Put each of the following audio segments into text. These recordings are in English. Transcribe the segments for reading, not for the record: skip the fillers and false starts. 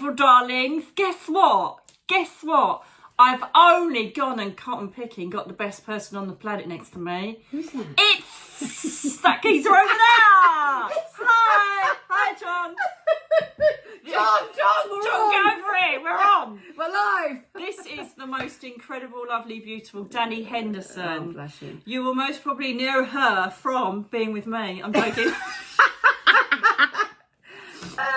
beautiful darlings. Guess what? I've only gone and cotton picking, got the best person on the planet next to me. Who's that? It's that geezer over there. Hi, John. John, Get over here. We're on. We're live. This is the most incredible, lovely, beautiful Dani Henderson. Oh, bless you. You will most probably know her from being with me. I'm joking.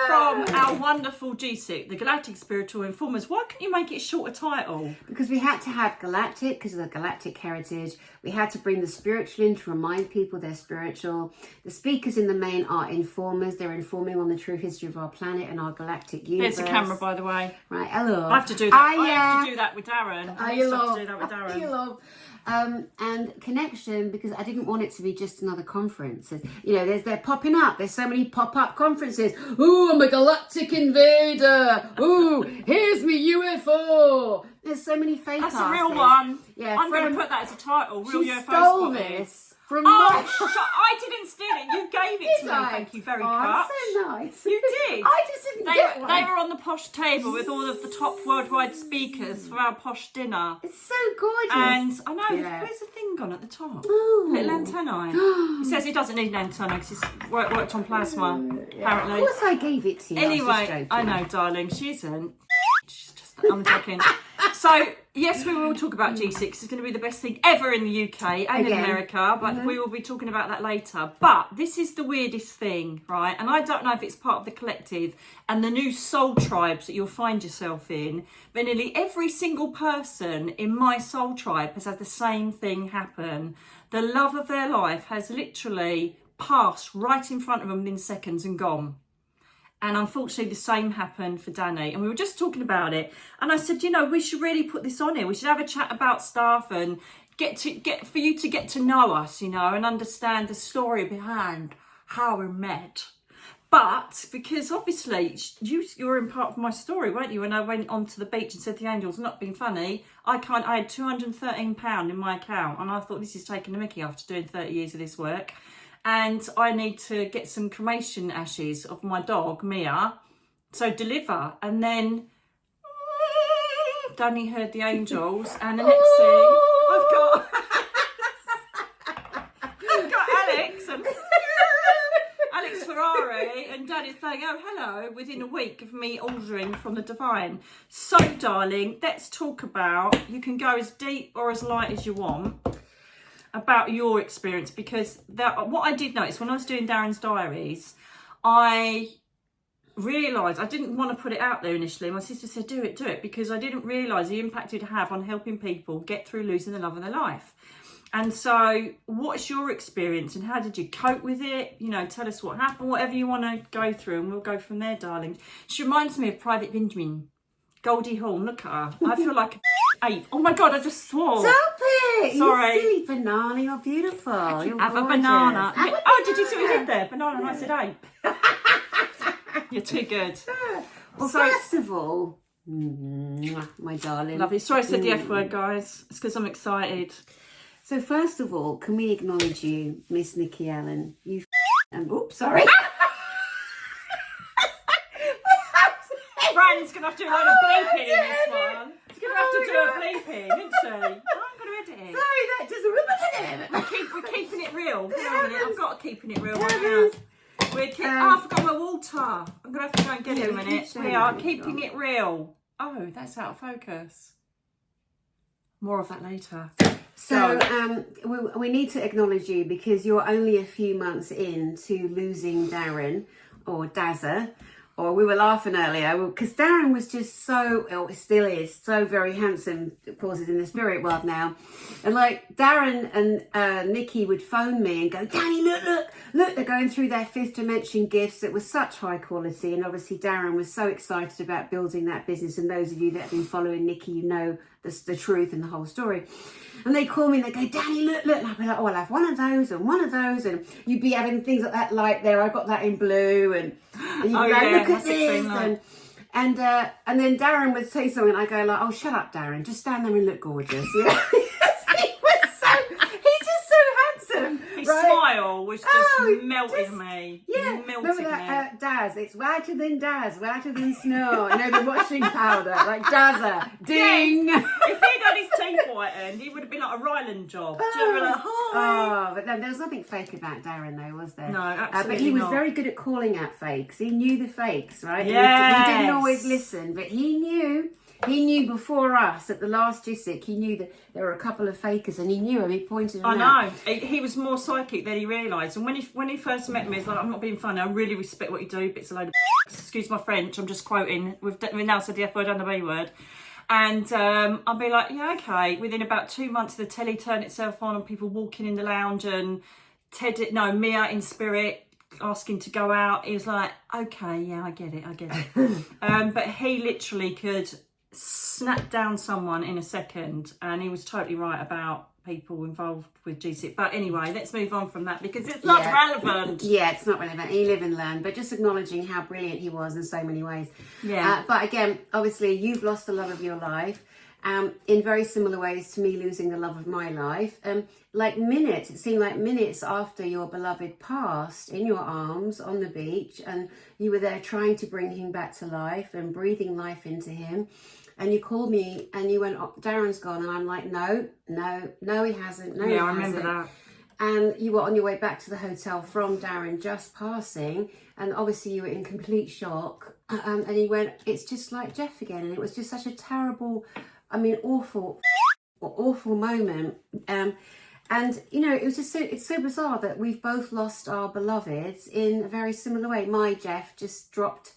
From our wonderful GSIC, the Galactic Spiritual Informers. Why couldn't you make it a shorter title? Because we had to have Galactic, because of the Galactic heritage. We had to bring the spiritual in to remind people they're spiritual. The speakers in the main are informers. They're informing on the true history of our planet and our galactic universe. There's the camera, by the way. Right, hello. I have to do that. I have to do that with Darren. I used to have to do that with Darren. You love. And connection, because I didn't want it to be just another conference. You know, they're popping up. There's so many pop-up conferences. Ooh, I'm a galactic invader. Ooh, here's me UFO. There's so many fake That's asses. a real one. Yeah, I'm going to put that as a title. Real she UFO stole spotting. this from I didn't steal it. You gave it to me. I? Thank you very Oh, much. so nice. You did. I just didn't get one. They were on the posh table with all of the top worldwide speakers for our posh dinner. It's so gorgeous. And I know, Yeah. where's the thing gone at the top? Oh. Little antennae. He says he doesn't need an antenna because he's worked on plasma, apparently. Of course I gave it to you. Anyway, I know, darling, she isn't. She's just, I'm joking. So, yes, we will talk about G6. It's going to be the best thing ever in the UK and in America, but we will be talking about that later. But this is the weirdest thing, right? And I don't know if it's part of the collective and the new soul tribes that you'll find yourself in, but nearly every single person in my soul tribe has had the same thing happen. The love of their life has literally passed right in front of them in seconds and gone. And unfortunately, the same happened for Dani. And we were just talking about it. And I said, you know, we should really put this on here. We should have a chat about stuff and get for you to get to know us, you know, and understand the story behind how we met. But because obviously you were in part of my story, weren't you? When I went onto the beach and said the angels, not being funny, I had £213 in my account. And I thought, this is taking the mickey after doing 30 years of this work. And I need to get some cremation ashes of my dog, Mia. So deliver. And then Dani heard the angels. And the next thing, I've got Alex and Alex Ferrari and Dani's saying, oh, hello, within a week of me ordering from the divine. So, darling, let's talk about, you can go as deep or as light as you want, about your experience, because what I did notice when I was doing Darren's diaries, I realised I didn't want to put it out there initially. My sister said, do it, because I didn't realise the impact it'd have on helping people get through losing the love of their life. And so what's your experience and how did you cope with it? You know, tell us what happened, whatever you want to go through, and we'll go from there, darling. She reminds me of Private Benjamin. Goldie Hawn, look at her. I feel like a ape. Oh my God, I just swore. Stop it! Sorry. You silly banana, you're beautiful. You're Have gorgeous. a banana. Have a Oh, did you see what you did there? Banana, and I said ape. You're too good. Well, So- first of all, my darling. Lovely. Sorry I said the F word, guys. It's because I'm excited. So first of all, can we acknowledge you, Miss Nicky Allen? You and oops, sorry. Brian's going to have to do a load of bleeping in this one. She's going to have to do a bleeping, isn't she? I'm going to edit it. Sorry, that just We're keeping it real. Hang on a minute. I've got keeping it real right Heavens. now. I forgot my water. I'm going to have to go and get it in a minute. We are keeping it real. Oh, that's out of focus. More of that later. So we need to acknowledge you because you're only a few months into losing Darren, or Dazza, or we were laughing earlier because Darren was just so, it still is, so very handsome, of course, is in the spirit world now. And like Darren and Nicky would phone me and go, Dani, look, they're going through their fifth dimension gifts. It was such high quality. And obviously Darren was so excited about building that business. And those of you that have been following Nicky, you know the truth and the whole story. And they call me and they go, Dani, look. And I'll be like, oh, I'll have one of those and one of those. And you'd be having things like that light there. I got that in blue. And you'd be like, look at this. And then Darren would say something. I go like, oh, shut up, Darren. Just stand there and look gorgeous. You know? He's just so handsome. His smile was just melting me. Yeah. melting Remember there. that Daz? It's whiter than Daz, whiter than snow. You know, the washing powder, like Dazza. Ding! Yes. If he'd had his teeth whitened, he would have been like a Ryland job. Do you know, like, hi. Oh, but no, there was nothing fake about Darren, though, was there? No, absolutely but he was not. very good at calling out fakes. He knew the fakes, right? Yes. We didn't always listen, but he knew. He knew before us at the last GSIC. He knew that there were a couple of fakers, and he knew them. He pointed them out. I know. He was more psychic than he realised. And when he first met me, he's like, I'm not being funny. I really respect what you do. But it's a load of excuse my French. I'm just quoting. We've now said the F word and the B word. And I'll be like, yeah, okay. Within about 2 months, the telly turned itself on and people walking in the lounge and Mia in spirit asking to go out. He was like, okay, yeah, I get it. But he literally could snap down someone in a second, and he was totally right about people involved with GSIC. But anyway, let's move on from that because it's not relevant. Yeah, it's not relevant. You live and learn, but just acknowledging how brilliant he was in so many ways. Yeah. But again, obviously, you've lost the love of your life. In very similar ways to me losing the love of my life. It seemed like minutes after your beloved passed in your arms on the beach, and you were there trying to bring him back to life and breathing life into him. And you called me and you went, oh, Darren's gone. And I'm like, no, he hasn't. No, he hasn't. I remember that. And you were on your way back to the hotel from Darren just passing. And obviously you were in complete shock. And he went, it's just like Jeff again. And it was just such a terrible, awful moment. And, you know, it was just it's so bizarre that we've both lost our beloveds in a very similar way. My Jeff just dropped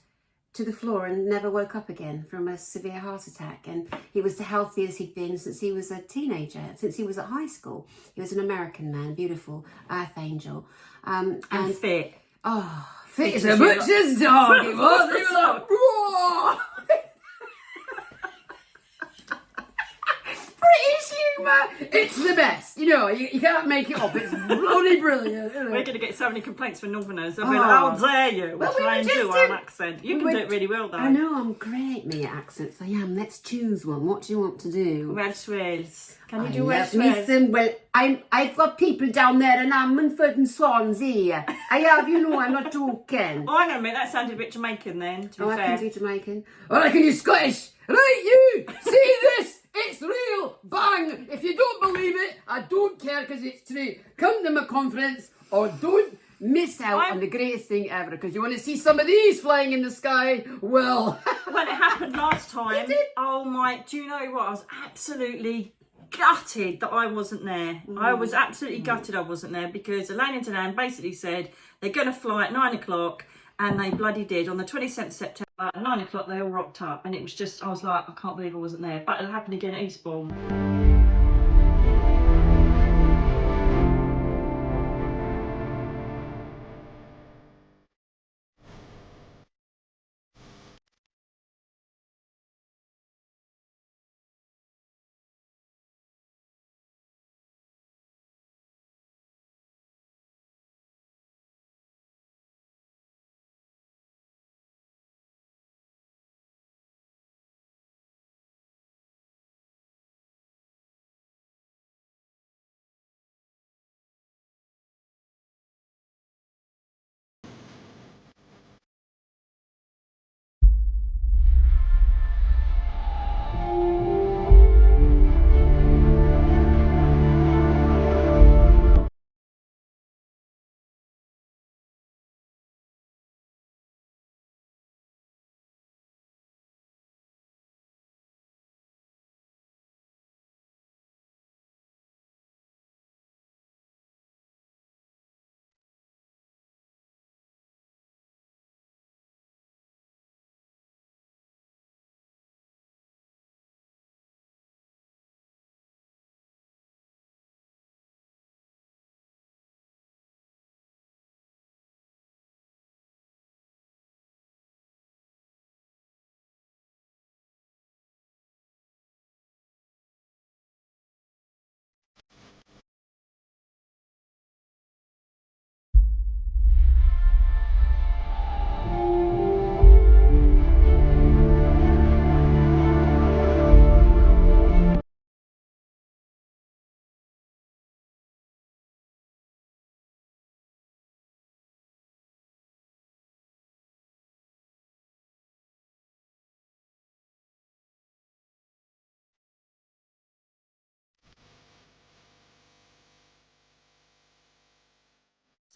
to the floor and never woke up again from a severe heart attack, and he was the healthiest he'd been since he was a teenager, since he was at high school. He was an American man, beautiful, earth angel, and fit. Oh, fit as a butcher's dog. He was. He was like, whoa! British humour, it's the best. You know, you can't make it up. It's bloody brilliant. Isn't it? We're going to get so many complaints from Northerners. They'll be like, how dare you? We'll try and do our accent. You can do it really well, though. I know, I'm great, me at accents. I am. Let's choose one. What do you want to do? Welsh Wales. Can you do Welsh Welsh Wales? Well, I've got people down there in Ammanford and Swansea. I have, you know, I'm not joking. Oh, hang on a minute. That sounded a bit Jamaican then, to be fair. I can do Jamaican. Or I can do Scottish. Right, you! See this? It's real! Bang! If you don't believe it, I don't care because it's true. Come to my conference or don't miss out on the greatest thing ever, because you want to see some of these flying in the sky. Well, when it happened last time, oh my, do you know what? I was absolutely gutted that I wasn't there. I was absolutely gutted I wasn't there, because Elaine and Dan basically said they're going to fly at 9 o'clock, and they bloody did. On the 27th of September at 9 o'clock, they all rocked up, and it was just, I was like, I can't believe I wasn't there. But it'll happen again at Eastbourne.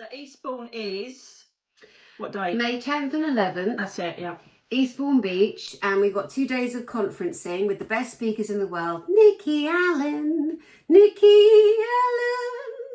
So Eastbourne is what date? May 10th and 11th. That's it, yeah. Eastbourne Beach, and we've got 2 days of conferencing with the best speakers in the world. Nicky Allen.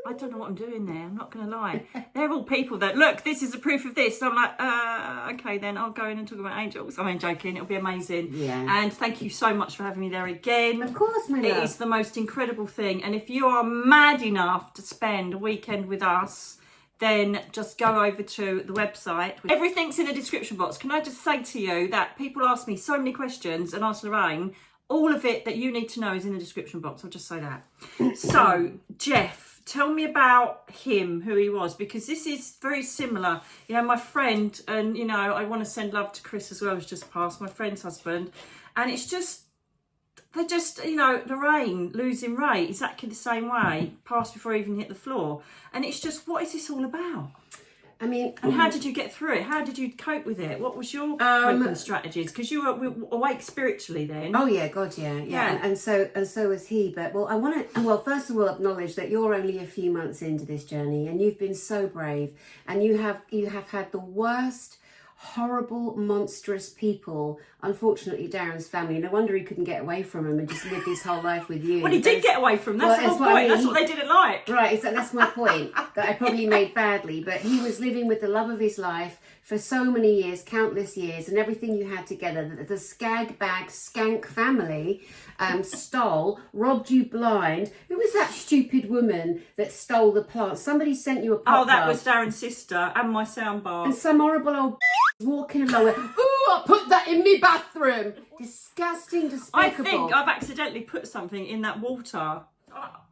I don't know what I'm doing there, I'm not going to lie. They're all people that, look, this is a proof of this. So I'm like, okay, then I'll go in and talk about angels. I'm joking, it'll be amazing. Yeah. And thank you so much for having me there again. Of course, my love. It is the most incredible thing. And if you are mad enough to spend a weekend with us, then just go over to the website. Everything's in the description box. Can I just say to you that people ask me so many questions and ask Lorraine, all of it that you need to know is in the description box. I'll just say that. So, Jeff, tell me about him, who he was, because this is very similar. You know, my friend, and, you know, I want to send love to Chris as well, who's just passed, my friend's husband. And it's just, they're just, you know, Lorraine losing weight exactly the same way, passed before he even hit the floor. And it's just, what is this all about? I mean, and how did you get through it? How did you cope with it? What was your coping strategies? Because you were awake spiritually then. Oh yeah, God, yeah. And so was he. But well, I want to. Well, first of all, acknowledge that you're only a few months into this journey, and you've been so brave, and you have had the worst, horrible, monstrous people. Unfortunately, Darren's family. No wonder he couldn't get away from him and just live his whole life with you. Well, he did get away from them. That's the whole point. I mean. That's what they didn't like. Right, so that's my point. That I probably made badly. But he was living with the love of his life for so many years, countless years, and everything you had together. The skag bag skank family stole, robbed you blind. Who was that stupid woman that stole the plant? Somebody sent you a pop. Oh, that was Darren's sister and my soundbar. And some horrible old walking along with, ooh, I put that in my bathroom. Disgusting, despicable. I think I've accidentally put something in that water.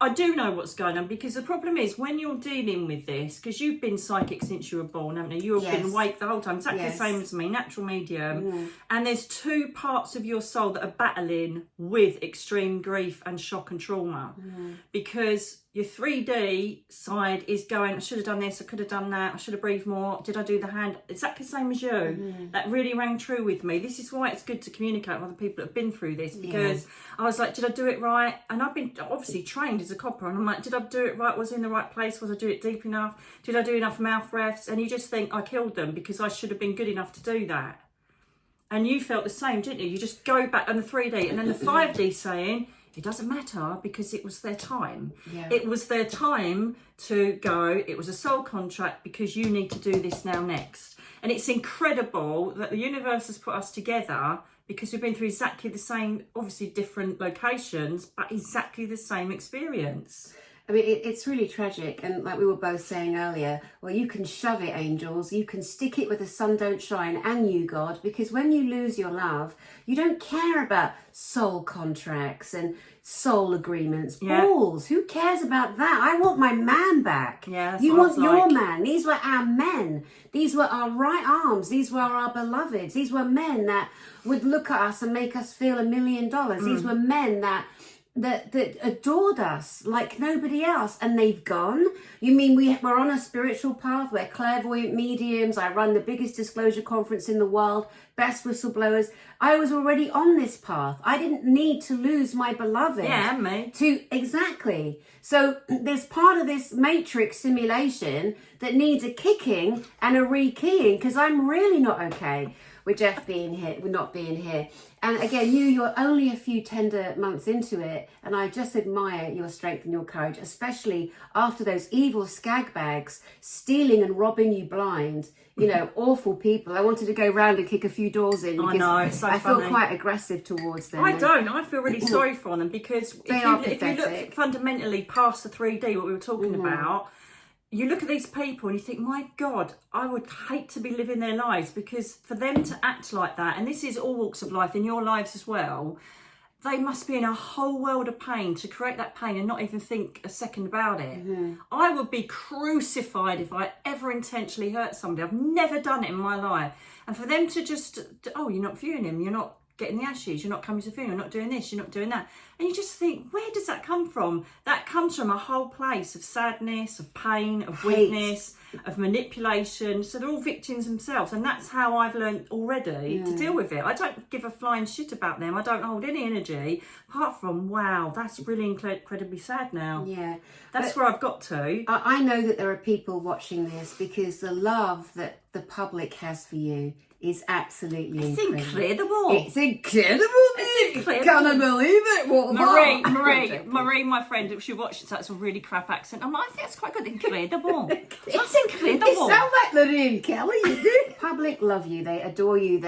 I do know what's going on, because the problem is when you're dealing with this, because you've been psychic since you were born, haven't you? You've been awake the whole time, exactly the same as me, natural medium. And there's two parts of your soul that are battling with extreme grief and shock and trauma, because your 3D side is going, I should have done this, I could have done that, I should have breathed more, did I do the hand? Exactly the same as you. That really rang true with me. This is why it's good to communicate with other people that have been through this, because I was like, did I do it right? And I've been obviously trained as a copper, and I'm like, did I do it right? Was I in the right place? Was I doing it deep enough? Did I do enough mouth breaths? And you just think, I killed them because I should have been good enough to do that. And you felt the same, didn't you? You just go back on the 3D, and then the 5D saying, it doesn't matter because it was their time. It was their time to go. It was a soul contract because you need to do this now next. And it's incredible that the universe has put us together, because we've been through exactly the same, obviously different locations, but exactly the same experience. I mean, it's really tragic. And like we were both saying earlier, well, you can shove it, angels. You can stick it where the sun don't shine, and you, God, because when you lose your love, you don't care about soul contracts and soul agreements. Balls. Who cares about that? I want my man back. You want your man. These were our men. These were our right arms. These were our beloveds. These were men that would look at us and make us feel $1 million. These were men that adored us like nobody else, and they've gone. You mean we're on a spiritual path? We're clairvoyant mediums. I run the biggest disclosure conference in the world, best whistleblowers. I was already on this path. I didn't need to lose my beloved. Yeah, me. Exactly. So there's part of this matrix simulation that needs a kicking and a rekeying, because I'm really not okay with Jeff being here, with not being here. And again, you're only a few tender months into it, and I just admire your strength and your courage, especially after those evil skag bags stealing and robbing you blind. You know, awful people. I wanted to go round and kick a few doors in, because I know, it's so I funny. feel quite aggressive towards them. I don't. I feel really sorry for them, because if you look fundamentally past the 3D, what we were talking about, you look at these people and you think, my God, I would hate to be living their lives, because for them to act like that, and this is all walks of life, in your lives as well, they must be in a whole world of pain to create that pain and not even think a second about it. I would be crucified if I ever intentionally hurt somebody. I've never done it in my life. And for them to just, oh, you're not viewing him, you're not getting the ashes, you're not coming to the funeral, you're not doing this, you're not doing that. And you just think, where does that come from? That comes from a whole place of sadness, of pain, of weakness, of manipulation. So they're all victims themselves. And that's how I've learned already to deal with it. I don't give a flying shit about them. I don't hold any energy apart from, wow, that's really incredibly sad now. Yeah. That's where I've got to. I know that there are people watching this because the love that the public has for you is absolutely incredible. It's incredible. It's incredible. Can't believe it. What Marie, my friend, she watches that's a really crap accent. I think that's quite good. Incredible. That's incredible. It sounds like Lorraine Kelly. You do. Public love you. They adore you.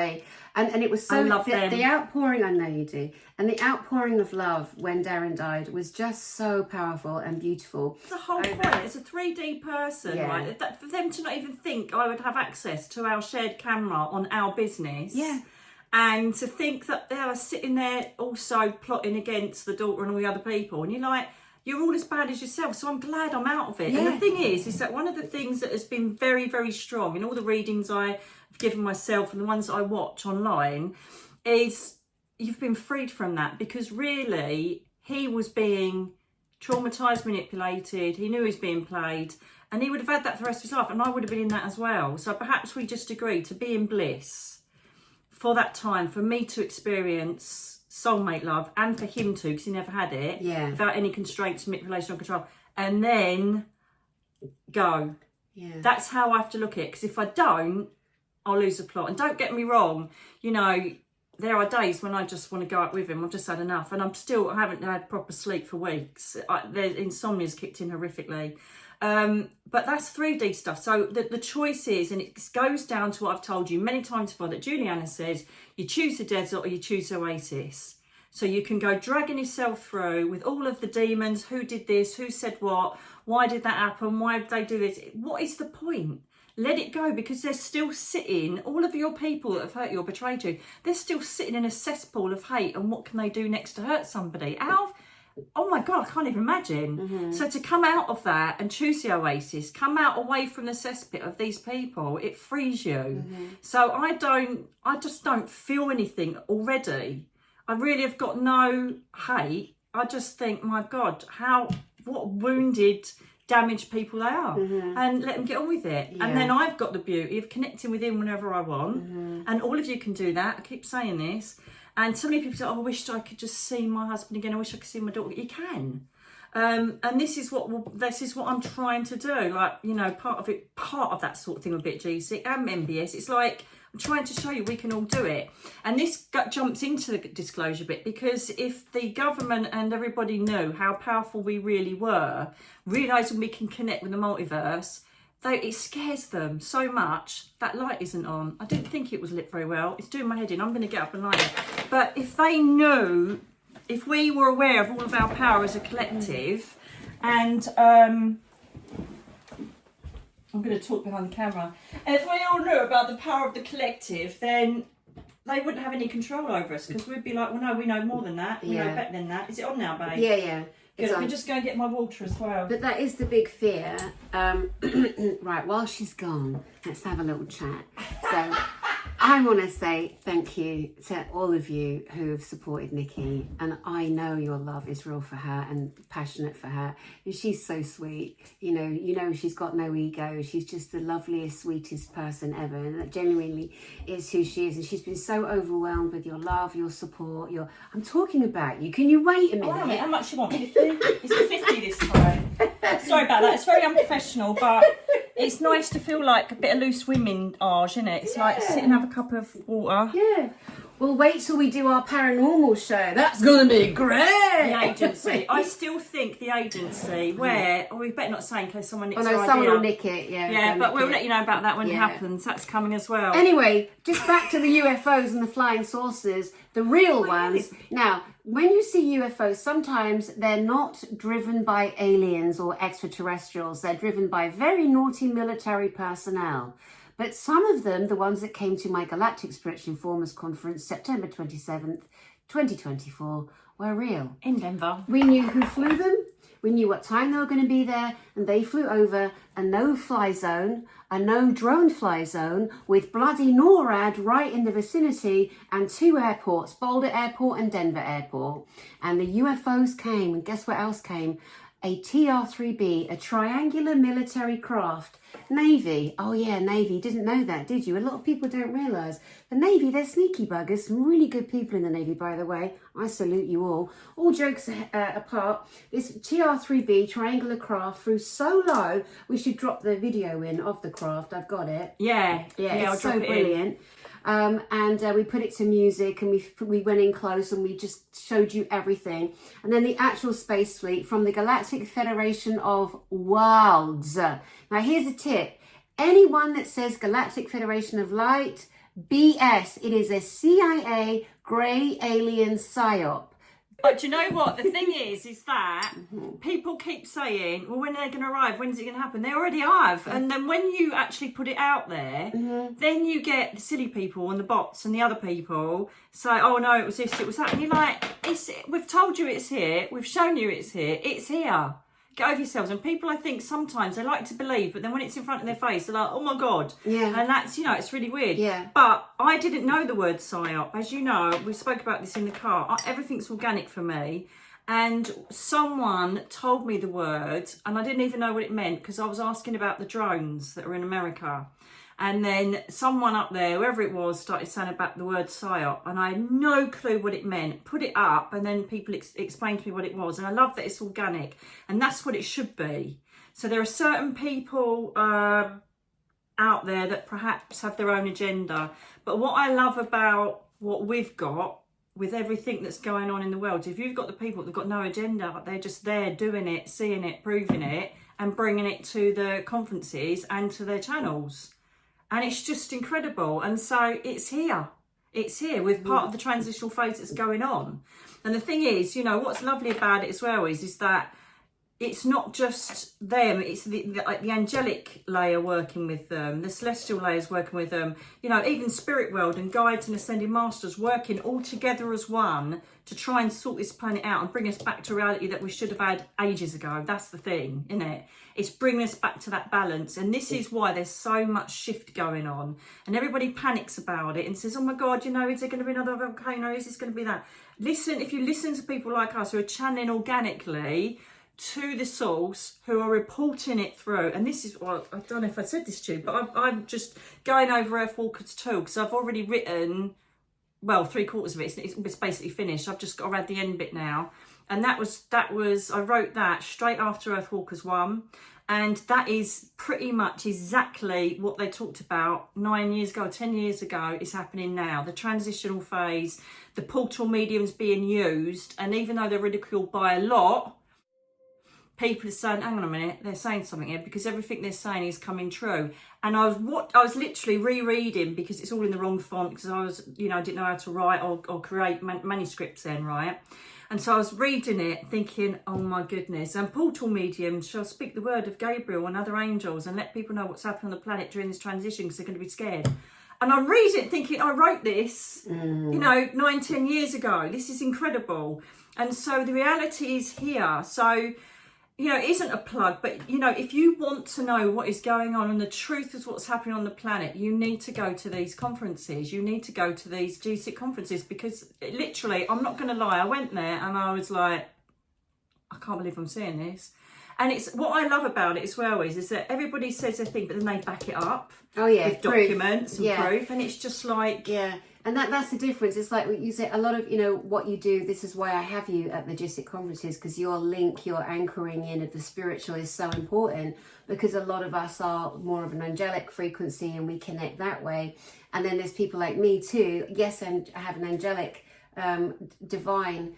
And it was so. I love them. The outpouring. I know you do. And the outpouring of love when Darren died was just so powerful and beautiful. The whole point. It's a 3D person, right? For them to not even think I would have access to our shared camera on our business. Yeah. And to think that they are sitting there also plotting against the daughter and all the other people. And you're like, you're all as bad as yourself. So I'm glad I'm out of it. Yeah. And the thing is that one of the things that has been very, very strong in all the readings I've given myself and the ones that I watch online is you've been freed from that, because really he was being traumatized, manipulated. He knew he was being played, and he would have had that for the rest of his life, and I would have been in that as well. So perhaps we just agreed to be in bliss for that time, for me to experience soulmate love and for him to, because he never had it, without any constraints, manipulation or control, and then go. That's how I have to look at it, because if I don't, I'll lose the plot. And don't get me wrong, you know, there are days when I just want to go out with him. I've just had enough, and I haven't had proper sleep for weeks. The insomnia's kicked in horrifically. But that's 3D stuff. So the choice is, and it goes down to what I've told you many times before, that Juliana says, you choose the desert or you choose Oasis. So you can go dragging yourself through with all of the demons. Who did this? Who said what? Why did that happen? Why did they do this? What is the point? Let it go, because they're still sitting, all of your people that have hurt you or betrayed you, they're still sitting in a cesspool of hate, and what can they do next to hurt somebody? Oh my God, I can't even imagine. So to come out of that and choose the Oasis, come out away from the cesspit of these people, it frees you. So I just don't feel anything already. I really have got no hate. I just think, my God, what wounded, damaged people they are, and let them get on with it. And then I've got the beauty of connecting with him whenever I want, and all of you can do that. I keep saying this, and so many people say, I wish I could just see my husband again, I wish I could see my daughter. You can, and this is what I'm trying to do. Like, you know, part of that sort of thing with bit GSIC and MBS, it's like I'm trying to show you we can all do it. And this jumps into the disclosure bit, because if the government and everybody knew how powerful we really were, realising we can connect with the multiverse, it scares them so much. That light isn't on. I didn't think it was lit very well. It's doing my head in. I'm going to get up and light it. But if they knew, if we were aware of all of our power as a collective, and I'm going to talk behind the camera. And if we all knew about the power of the collective, then they wouldn't have any control over us, because we'd be like, well, no, we know more than that. We know better than that. Is it on now, babe? Yeah. Good. I can just go and get my water as well. But that is the big fear. Right, while she's gone, let's have a little chat. So I want to say thank you to all of you who have supported Nicky, and I know your love is real for her and passionate for her. And she's so sweet. You know she's got no ego. She's just the loveliest, sweetest person ever, and that genuinely is who she is. And she's been so overwhelmed with your love, your support. I'm talking about you. Can you wait a minute? How much you want? 50? Is it 50 this time? Sorry about that. It's very unprofessional, but it's nice to feel like a bit of loose women-age, isn't it? It's like sit and have a cup of water. Yeah. Well, wait till we do our paranormal show. That's going to be great. The agency. I still think the agency, where, we better not say in case someone nicks our someone idea. will nick it. Yeah, but we'll let you know about that when it happens. That's coming as well. Anyway, just back to the UFOs and the flying saucers, the real ones. Now, when you see UFOs, sometimes they're not driven by aliens or extraterrestrials. They're driven by very naughty military personnel. But some of them, the ones that came to my Galactic Spiritual Informers Conference, September 27th, 2024, were real. In Denver. We knew who flew them. We knew what time they were going to be there, and they flew over a no-fly zone, a no drone fly zone, with bloody NORAD right in the vicinity, and 2 airports, Boulder Airport and Denver Airport. And the UFOs came, and guess what else came? A TR-3B, a triangular military craft. Navy. Oh yeah, Navy. Didn't know that, did you? A lot of people don't realise. The Navy, they're sneaky buggers. Some really good people in the Navy, by the way. I salute you all. All jokes apart, this TR-3B triangular craft flew so low, we should drop the video in of the craft. I've got it. Yeah, It's so brilliant. And we put it to music, and we went in close, and we just showed you everything. And then the actual space fleet from the Galactic Federation of Worlds. Now here's a tip. Anyone that says Galactic Federation of Light, BS. It is a CIA grey alien psyop. But do you know what? The thing is that people keep saying, well, when are they going to arrive? When's it going to happen? They already have. And then when you actually put it out there, then you get the silly people and the bots and the other people say, oh, no, it was this, it was that. And you're like, we've told you it's here. We've shown you it's here. It's here. Get over yourselves. And people, I think, sometimes they like to believe, but then when it's in front of their face, they're like, oh my God. Yeah. And that's, it's really weird. Yeah. But I didn't know the word psyop. As you know, we spoke about this in the car. Everything's organic for me. And someone told me the word, and I didn't even know what it meant, because I was asking about the drones that are in America. And then someone up there, whoever it was, started saying about the word psyop, and I had no clue what it meant. Put it up, and then people explained to me what it was. And I love that it's organic, and that's what it should be. So there are certain people out there that perhaps have their own agenda. But what I love about what we've got with everything that's going on in the world, if you've got the people that've got no agenda, they're just there doing it, seeing it, proving it, and bringing it to the conferences and to their channels. And it's just incredible. And so it's here. It's here with part of the transitional phase that's going on. And the thing is, what's lovely about it as well is that it's not just them, it's the angelic layer working with them, the celestial layers working with them, even spirit world and guides and ascended masters working all together as one to try and sort this planet out and bring us back to reality that we should have had ages ago. That's the thing, isn't it? It's bringing us back to that balance. And this is why there's so much shift going on. And everybody panics about it and says, oh my God, is there going to be another volcano? Is this going to be that? Listen, if you listen to people like us who are channeling organically to the source, who are reporting it through, and this is, well, I don't know if I said this to you, but I'm just going over Earthwalkers 2, because I've already written, well, 3/4 of it. It's basically finished. I've just got to add the end bit now. And that was I wrote that straight after Earthwalkers 1. And that is pretty much exactly what they talked about 9 years ago, 10 years ago, is happening now. The transitional phase, the portal mediums being used. And even though they're ridiculed by a lot, people are saying, hang on a minute, they're saying something here, because everything they're saying is coming true. And I was literally rereading, because it's all in the wrong font, because I was, I didn't know how to write or create manuscripts then, right? And so I was reading it thinking, oh my goodness. And portal mediums shall speak the word of Gabriel and other angels and let people know what's happening on the planet during this transition, because they're going to be scared. And I'm reading it thinking, I wrote this, 9-10 years ago. This is incredible. And so the reality is here. So, it isn't a plug, but, if you want to know what is going on and the truth is what's happening on the planet, you need to go to these conferences. You need to go to these GSIC conferences, because literally, I'm not going to lie, I went there and I was like, I can't believe I'm seeing this. And it's what I love about it as well is that everybody says their thing, but then they back it up with documents and proof. And it's just like... Yeah. And that's the difference. It's like you say, a lot of, what you do, this is why I have you at the GSIC conferences, because your link, your anchoring in of the spiritual is so important, because a lot of us are more of an angelic frequency and we connect that way. And then there's people like me too. Yes, and I have an angelic, divine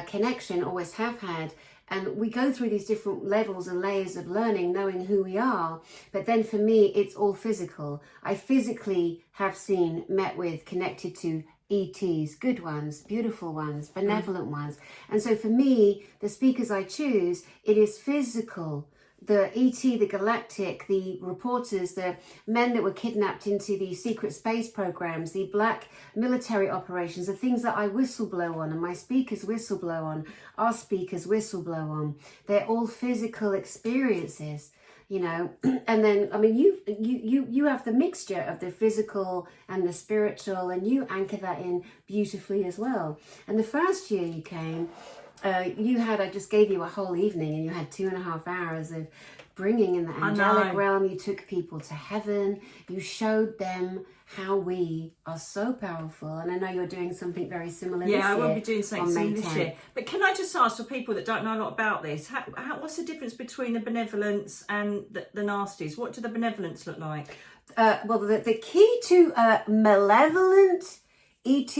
connection, always have had. And we go through these different levels and layers of learning, knowing who we are. But then for me, it's all physical. I physically have seen, met with, connected to ETs, good ones, beautiful ones, benevolent ones. And so for me, the speakers I choose, it is physical the ET, the Galactic, the reporters, the men that were kidnapped into the secret space programs, the black military operations, the things that I whistleblow on and my speakers whistleblow on, our speakers whistleblow on. They're all physical experiences, you know. And then, I mean, you have the mixture of the physical and the spiritual, and you anchor that in beautifully as well. And the first year you came, I just gave you a whole evening, and you had 2.5 hours of bringing in the angelic realm. You took people to heaven. You showed them how we are so powerful. And I know you're doing something very similar this year. Yeah, I will be doing something similar this year. But can I just ask for people that don't know a lot about this, what's the difference between the benevolence and the nasties? What do the benevolence look like? Well, the key to malevolent ET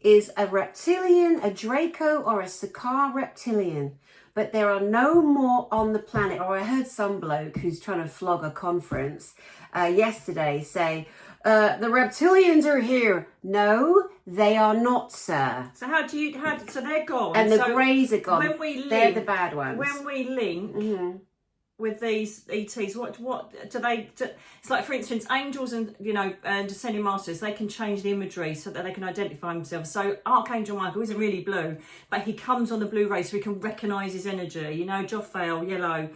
is a reptilian, a Draco, or a Sakaar reptilian. But there are no more on the planet. Or I heard some bloke who's trying to flog a conference yesterday say, the reptilians are here. No, they are not, sir. So so they're gone. And the so greys are gone. When we link, they're the bad ones. When we link with these ETs, what do they do? It's like, for instance, angels and descending masters, they can change the imagery so that they can identify themselves. So Archangel Michael isn't really blue, but he comes on the Blu-ray so we can recognise his energy. You know, Jophael yellow,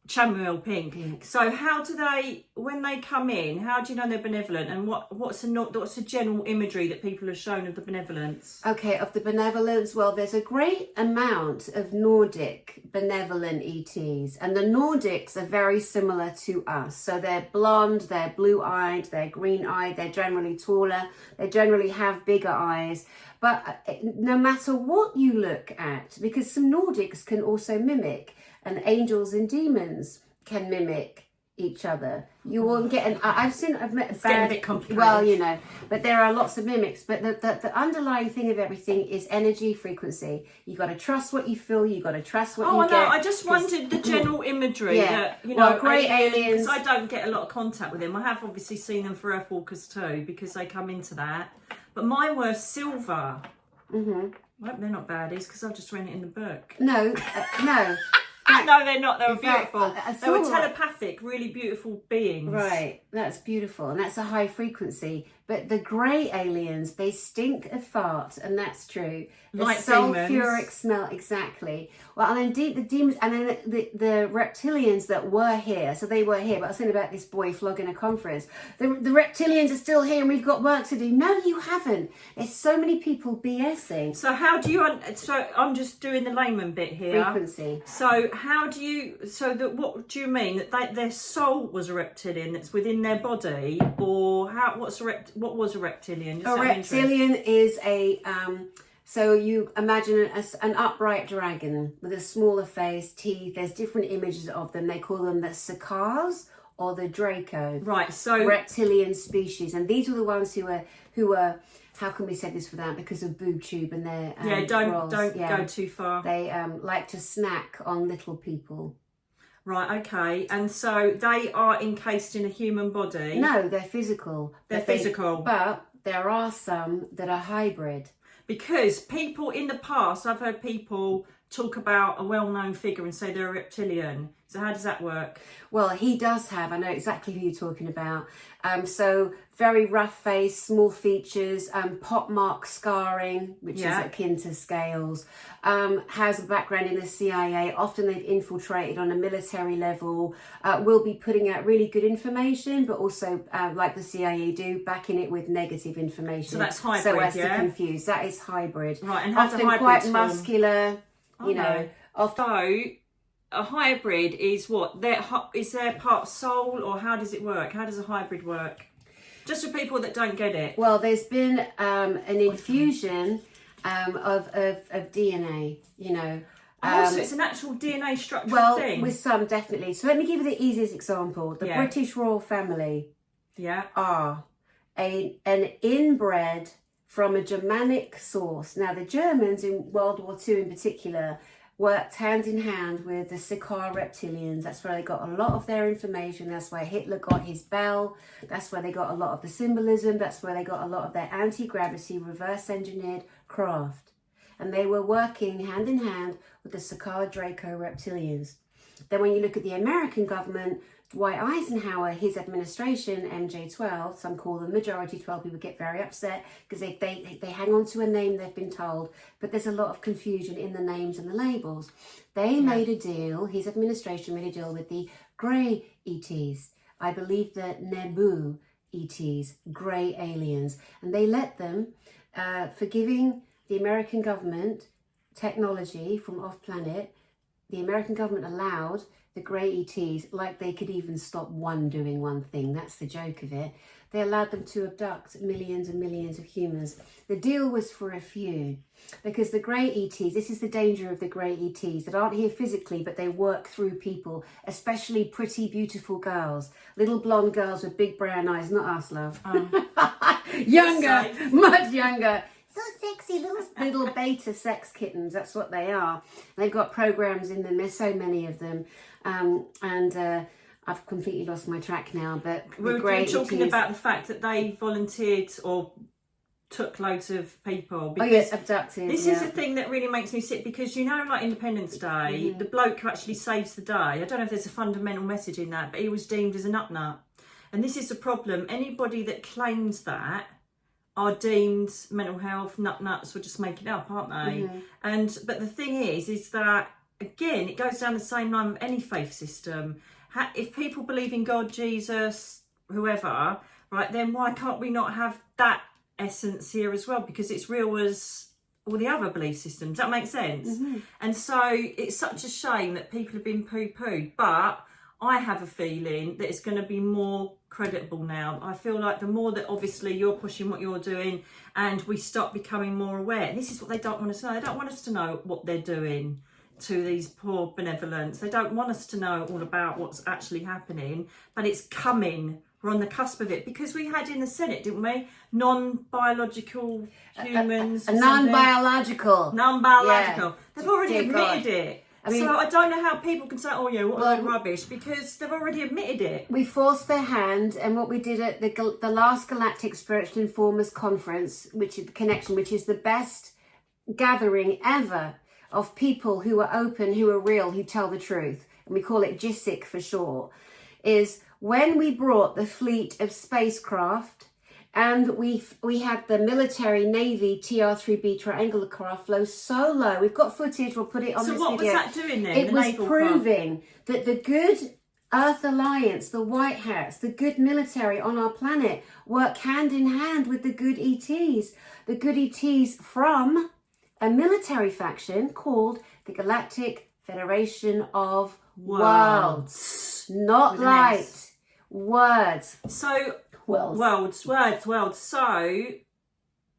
Chamuel pink. So how do they, when they come in, how do you know they're benevolent, and what's the general imagery that people have shown of the benevolence? Okay, of the benevolence, well, there's a great amount of Nordic benevolent ETs, and the Nordics are very similar to us. So they're blonde, they're blue-eyed, they're green-eyed, they're generally taller, they generally have bigger eyes. But no matter what you look at, because some Nordics can also mimic, and angels and demons can mimic each other. You will get I've met it's getting a bit complicated. Well, you know, but there are lots of mimics. But the underlying thing of everything is energy, frequency. You got to trust what you feel. You got to trust what you get. Oh, I just wanted the general imagery. Yeah. That, great aliens. Because I don't get a lot of contact with them. I have obviously seen them for Earthwalkers too, because they come into that. But mine were silver. I hope they're not baddies, because I've just read it in the book. No, no. No, they're not. They were beautiful. They were right. telepathic, really beautiful beings. Right, that's beautiful, and that's a high frequency. But the grey aliens, they stink of fart, and that's true. The Like sulfuric smell, exactly. Well, and indeed the demons, and then the reptilians that were here, so they were here, but I was saying about this boy flogging a conference. The reptilians are still here, and we've got work to do. No, you haven't. There's so many people BSing. So how do you, so I'm just doing the layman bit here. Frequency. So how do you, what do you mean? That their soul was a reptilian that's within their body, or what was a reptilian? A reptilian is a, so you imagine an upright dragon with a smaller face, teeth. There's different images of them. They call them the Sakaars or the Draco. Right, so reptilian species, and these were the ones who were. How can we say this without, because of boob tube and their don't go too far. They like to snack on little people. Right, okay. And so they are encased in a human body? No, they're physical. They're physical. But there are some that are hybrid. Because people in the past, I've heard people talk about a well-known figure and say they're a reptilian. So how does that work? Well, he does have, I know exactly who you're talking about. So very rough face, small features, pockmark scarring, which is akin to scales. Has a background in the CIA. Often they've infiltrated on a military level. Will be putting out really good information, but also, like the CIA do, backing it with negative information. So that's hybrid, so as to confuse. That is hybrid. Right, and how's often a hybrid quite form? Muscular, you know. So a hybrid is what? Is their part soul, or how does it work? How does a hybrid work? Just for people that don't get it. Well, there's been an infusion of DNA, you know. So it's an actual DNA structural thing? Well, with some, definitely. So let me give you the easiest example. The British royal family are an inbred from a Germanic source. Now, the Germans in World War II in particular worked hand in hand with the Sakaar reptilians. That's where they got a lot of their information. That's where Hitler got his bell. That's where they got a lot of the symbolism. That's where they got a lot of their anti-gravity reverse engineered craft. And they were working hand in hand with the Sakaar Draco reptilians. Then when you look at the American government, Dwight Eisenhower, his administration, MJ-12, some call them Majority 12, people get very upset because they hang on to a name they've been told, but there's a lot of confusion in the names and the labels. They made a deal, his administration made a deal with the grey ETs, I believe the Nebu ETs, grey aliens, and they let them, for giving the American government technology from off-planet, the American government allowed the grey ETs, like they could even stop one doing one thing. That's the joke of it. They allowed them to abduct millions and millions of humans. The deal was for a few, because the grey ETs, this is the danger of the grey ETs, that aren't here physically, but they work through people, especially pretty, beautiful girls. Little blonde girls with big brown eyes, not us, love. Younger, much younger. So sexy, little beta sex kittens, that's what they are. They've got programs in them, there's so many of them. I've completely lost my track now, but we're talking about the fact that they volunteered or took loads of people. Because abducted. This is the thing that really makes me sick, because like Independence Day, the bloke who actually saves the day, I don't know if there's a fundamental message in that, but he was deemed as a nut. And this is the problem. Anybody that claims that are deemed mental health nuts or just making it up, aren't they? But the thing is that, again, it goes down the same line with any faith system. If people believe in God, Jesus, whoever, right, then why can't we not have that essence here as well? Because it's real as all the other belief systems. Does that make sense? And so it's such a shame that people have been poo-pooed, but I have a feeling that it's going to be more credible now. I feel like the more that obviously you're pushing what you're doing and we start becoming more aware, this is what they don't want us to know. They don't want us to know what they're doing to these poor benevolents. They don't want us to know all about what's actually happening, but it's coming. We're on the cusp of it, because we had in the Senate, didn't we? Non-biological humans. Non-biological. Non-biological. They've already admitted it. I mean, so I don't know how people can say, what rubbish, because they've already admitted it. We forced their hand, and what we did at the last Galactic Spiritual Informers Conference, which is the best gathering ever of people who are open, who are real, who tell the truth, and we call it GSIC for short, is when we brought the fleet of spacecraft, and we had the military Navy TR-3B triangular craft flow so low. We've got footage, we'll put it on this video. So what was that doing then? It was proving that the good Earth Alliance, the White Hats, the good military on our planet work hand in hand with the good ETs. The good ETs from a military faction called the Galactic Federation of Worlds. Not light. Words. So... Worlds. So,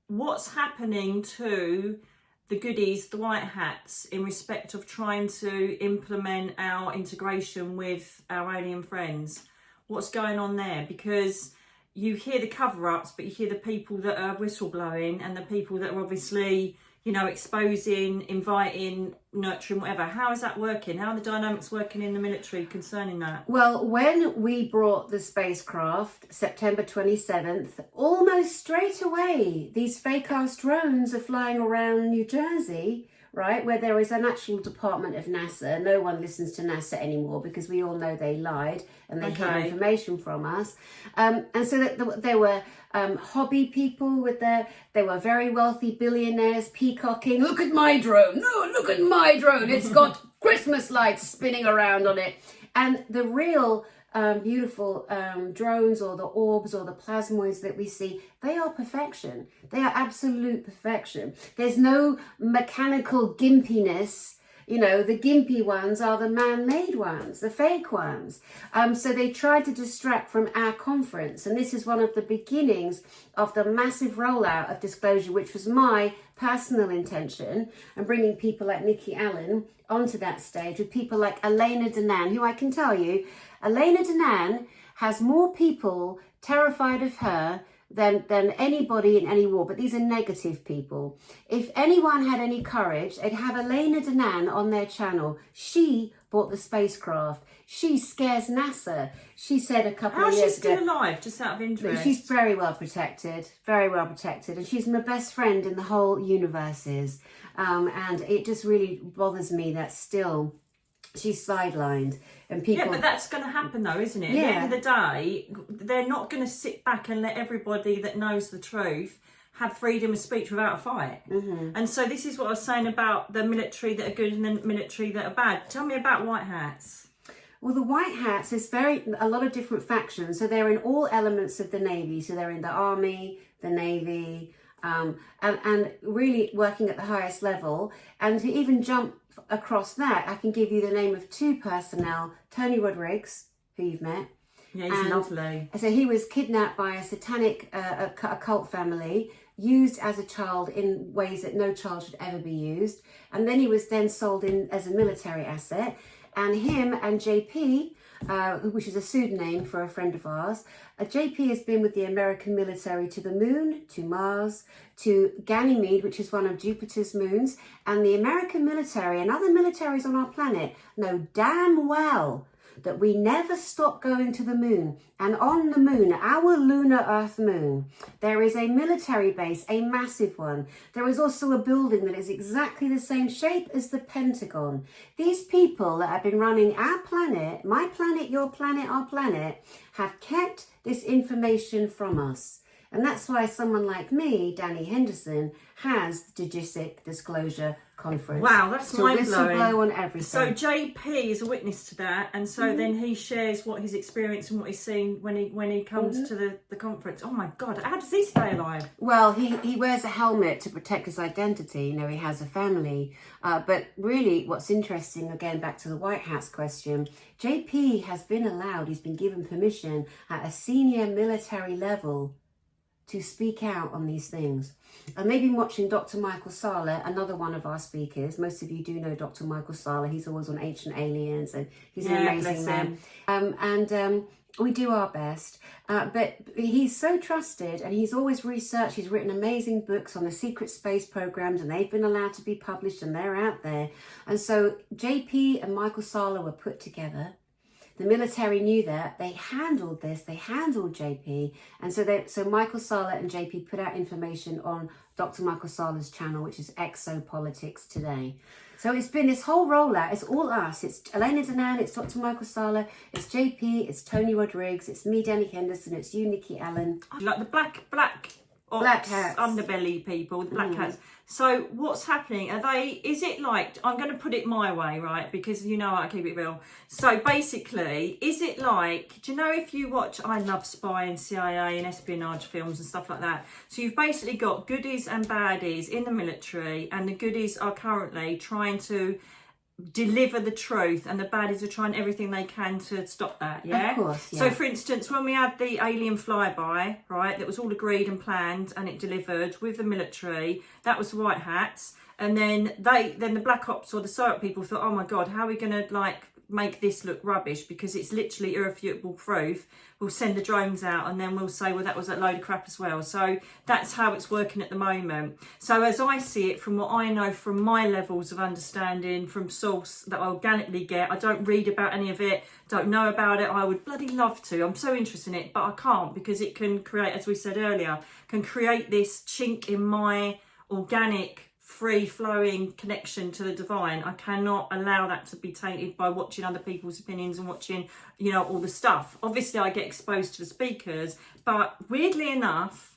what's happening to the goodies, the white hats, in respect of trying to implement our integration with our alien friends? What's going on there? Because you hear the cover-ups, but you hear the people that are whistleblowing and the people that are obviously, exposing, inviting, nurturing, whatever. How is that working? How are the dynamics working in the military concerning that? Well, when we brought the spacecraft, September 27th, almost straight away, these fake-ass drones are flying around New Jersey, right, where there is an actual department of NASA. No one listens to NASA anymore because we all know they lied and they hid information from us. And so there were hobby people they were very wealthy billionaires peacocking. Look at my drone. No, look at my drone. It's got Christmas lights spinning around on it. And the real beautiful drones or the orbs or the plasmoids that we see, they are perfection. They are absolute perfection. There's no mechanical gimpiness. The gimpy ones are the man-made ones, the fake ones. So they tried to distract from our conference. And this is one of the beginnings of the massive rollout of disclosure, which was my personal intention, and bringing people like Nicky Allen onto that stage with people like Elena Danan, who I can tell you, Elena Danan has more people terrified of her than anybody in any war, but these are negative people. If anyone had any courage, they'd have Elena Danan on their channel. She bought the spacecraft. She scares NASA. She said a couple of years ago. How's she still alive, just out of interest? She's very well protected, and she's my best friend in the whole universes. And it just really bothers me that still she's sidelined, and people. Yeah, but that's going to happen though, isn't it? Yeah. At the end of the day, they're not going to sit back and let everybody that knows the truth have freedom of speech without a fight. And so this is what I was saying about the military that are good and the military that are bad. Tell me about white hats. Well, the white hats is a lot of different factions. So they're in all elements of the Navy. So they're in the Army, the Navy, and really working at the highest level. And to even jump across that, I can give you the name of 2 personnel: Tony Rodriguez, who you've met. Yeah, he's lovely. So he was kidnapped by a satanic occult family, used as a child in ways that no child should ever be used, and then he was then sold in as a military asset. And him and JP, which is a pseudonym for a friend of ours, JP has been with the American military to the moon, to Mars, to Ganymede, which is one of Jupiter's moons, and the American military and other militaries on our planet know damn well that we never stop going to the moon. And on the moon, our lunar Earth moon, there is a military base, a massive one. There is also a building that is exactly the same shape as the Pentagon. These people that have been running our planet, my planet, your planet, our planet, have kept this information from us. And that's why someone like me, Dani Henderson, has the GSIC disclosure conference. Wow, that's mind-blowing. Whistleblow on everything. So JP is a witness to that, and so then he shares what his experience and what he's seen when he comes to the conference. Oh my God, how does he stay alive? Well, he wears a helmet to protect his identity. You know, he has a family. But really, what's interesting, again, back to the White House question, JP has been allowed, he's been given permission at a senior military level to speak out on these things. And they've been watching Dr. Michael Sala, another one of our speakers. Most of you do know Dr. Michael Sala. He's always on Ancient Aliens, and he's an amazing man. We do our best. But he's so trusted, and he's always researched. He's written amazing books on the secret space programs, and they've been allowed to be published, and they're out there. And so JP and Michael Sala were put together. The military knew that. They handled this. They handled JP. And so Michael Sala and JP put out information on Dr. Michael Sala's channel, which is Exopolitics Today. So it's been this whole rollout. It's all us. It's Elena Danan, it's Dr. Michael Sala, it's JP, it's Tony Rodriguez, it's me, Dani Henderson, it's you, Nicky Allen. Like the black hats, underbelly people, the black hats. So what's happening? Is it like, I'm going to put it my way, right? Because you know I keep it real. So basically, is it like, do you know if you watch, I love spy and CIA and espionage films and stuff like that. So you've basically got goodies and baddies in the military, and the goodies are currently trying to deliver the truth, and the baddies are trying everything they can to stop that. Yeah, of course. Yeah. So for instance, when we had the alien flyby, right, that was all agreed and planned and it delivered with the military, that was the white hats. And then the black ops or the SOAP people thought, oh my God, how are we going to make this look rubbish, because it's literally irrefutable proof. We'll send the drones out and then we'll say, well, that was a load of crap as well. So that's how it's working at the moment. So as I see it, from what I know from my levels of understanding from source that I organically get, I don't read about any of it, don't know about it. I would bloody love to. I'm so interested in it, but I can't, because it can create, as we said earlier, can create this chink in my organic free-flowing connection to the divine. I cannot allow that to be tainted by watching other people's opinions and watching, all the stuff. Obviously, I get exposed to the speakers, but weirdly enough,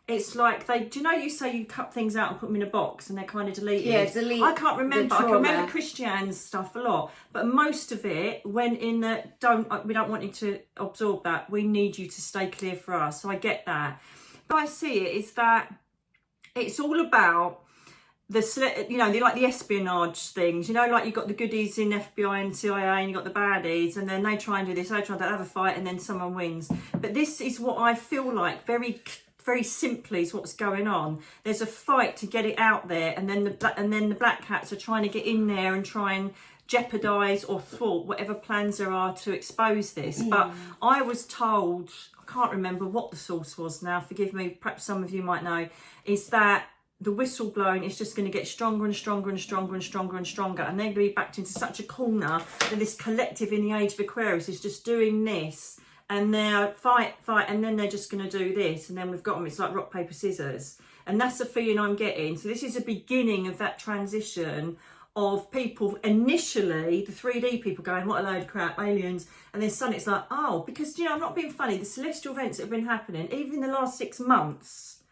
it's like you say you cut things out and put them in a box and they're kind of deleted. Yeah, delete. I can't remember. I can remember Christiane's stuff a lot, but most of it, when in the we don't want you to absorb that. We need you to stay clear for us. So I get that. But I see it is that it's all about they like the espionage things, like you've got the goodies in FBI and CIA and you've got the baddies, and then they try and do this, they try to have a fight, and then someone wins. But this is what I feel like very, very simply is what's going on. There's a fight to get it out there, and then the black hats are trying to get in there and try and jeopardise or thwart whatever plans there are to expose this. But I was told, I can't remember what the source was now, forgive me, perhaps some of you might know, is that the whistleblowing is just going to get stronger and stronger and stronger and stronger and stronger, and they're going to be backed into such a corner that this collective in the age of Aquarius is just doing this, and they're fight, and then they're just going to do this, and then we've got them. It's like rock, paper, scissors, and that's the feeling I'm getting. So this is a beginning of that transition of people initially, the 3D people going, what a load of crap, aliens, and then suddenly it's like, oh, because, you know, I'm not being funny, the celestial events that have been happening, even in the last 6 months,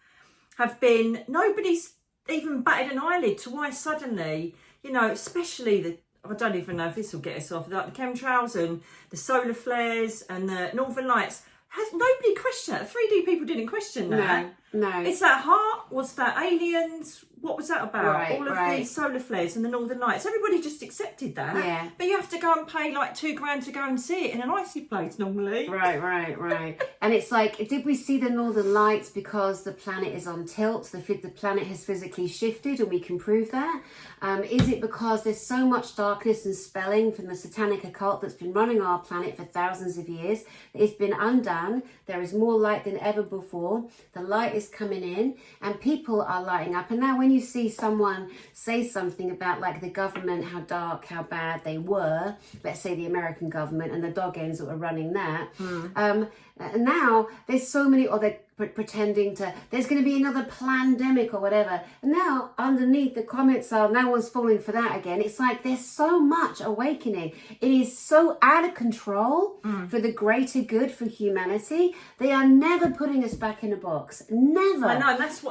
have been, nobody's even batted an eyelid to why suddenly, you know, especially the, I don't even know if this will get us off, like the chemtrails and the solar flares and the northern lights. Has nobody questioned that? The 3D people didn't question that. No. It's that heart? Was that aliens? What was that about? Right, All of these solar flares and the northern lights. Everybody just accepted that. Yeah. But you have to go and pay like £2,000 to go and see it in an icy place normally. Right. And it's like, did we see the northern lights because the planet is on tilt? The planet has physically shifted and we can prove that? Is it because there's so much darkness and spelling from the satanic occult that's been running our planet for thousands of years? It's been undone. There is more light than ever before. The light is coming in and people are lighting up. And now when you see someone say something about like the government, how dark, how bad they were, let's say the American government and the dog ends that were running that, now there's so many, or they're pretending to, there's going to be another pandemic or whatever, and now underneath the comments are, no one's falling for that again. It's like there's so much awakening. It is so out of control for the greater good for humanity. They are never putting us back in a box. Never. I know, and that's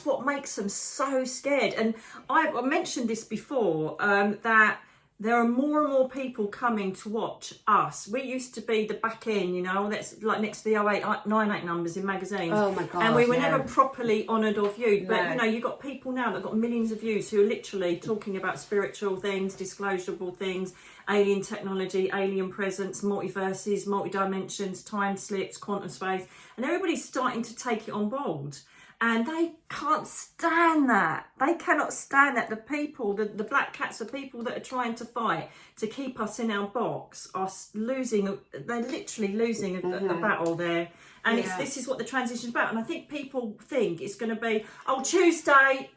what makes them so scared. And I mentioned this before, that there are more and more people coming to watch us. We used to be the back end, you know, that's like next to the 0898 numbers in magazines. Oh my God. And we were never properly honoured or viewed. But, No. you know, you've got people now that have got millions of views who are literally talking about spiritual things, disclosable things, alien technology, alien presence, multiverses, multi-dimensions, time slips, quantum space. And everybody's starting to take it on board. And they can't stand that. They cannot stand that. The people, the black cats, the people that are trying to fight to keep us in our box are losing. They're literally losing a battle there. And this is what the transition is about. And I think people think it's going to be, oh, Tuesday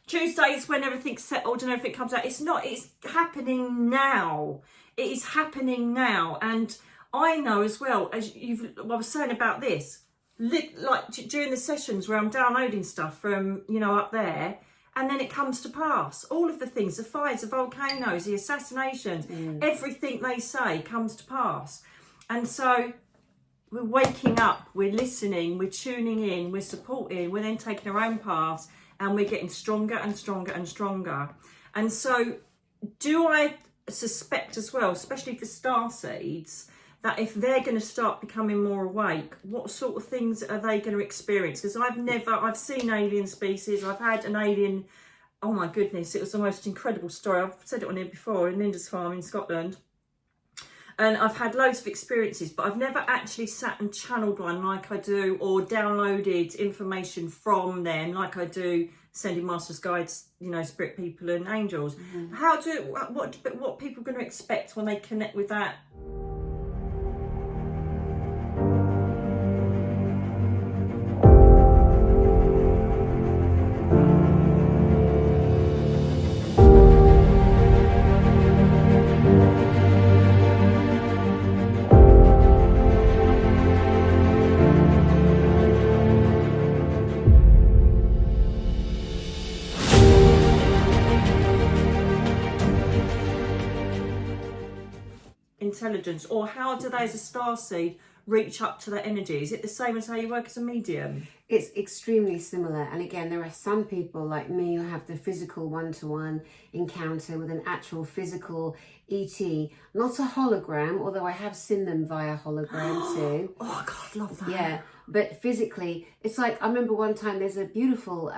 is when everything's settled and everything comes out. It's not. It's happening now. It is happening now. And I know as well, as I was saying about this, like during the sessions where I'm downloading stuff from, you know, up there, and then it comes to pass. All of the things, the fires, the volcanoes, the assassinations, everything they say comes to pass. And so we're waking up, we're listening, we're tuning in, we're supporting, we're then taking our own paths, and we're getting stronger and stronger and stronger. And so do I suspect as well, especially for starseeds, that if they're going to start becoming more awake, what sort of things are they going to experience? Because I've seen alien species. I've had an alien, oh my goodness, it was the most incredible story. I've said it on here before, in Lindisfarne in Scotland. And I've had loads of experiences, but I've never actually sat and channeled one like I do, or downloaded information from them like I do sending masters, guides, you know, spirit people and angels. What people are going to expect when they connect with that? Intelligence, or how do they as a starseed reach up to that energy? Is it the same as how you work as a medium? It's extremely similar. And again, there are some people like me who have the physical one-to-one encounter with an actual physical ET, not a hologram, although I have seen them via hologram too. Oh God, love that. Yeah, but physically, it's like, I remember one time there's a beautiful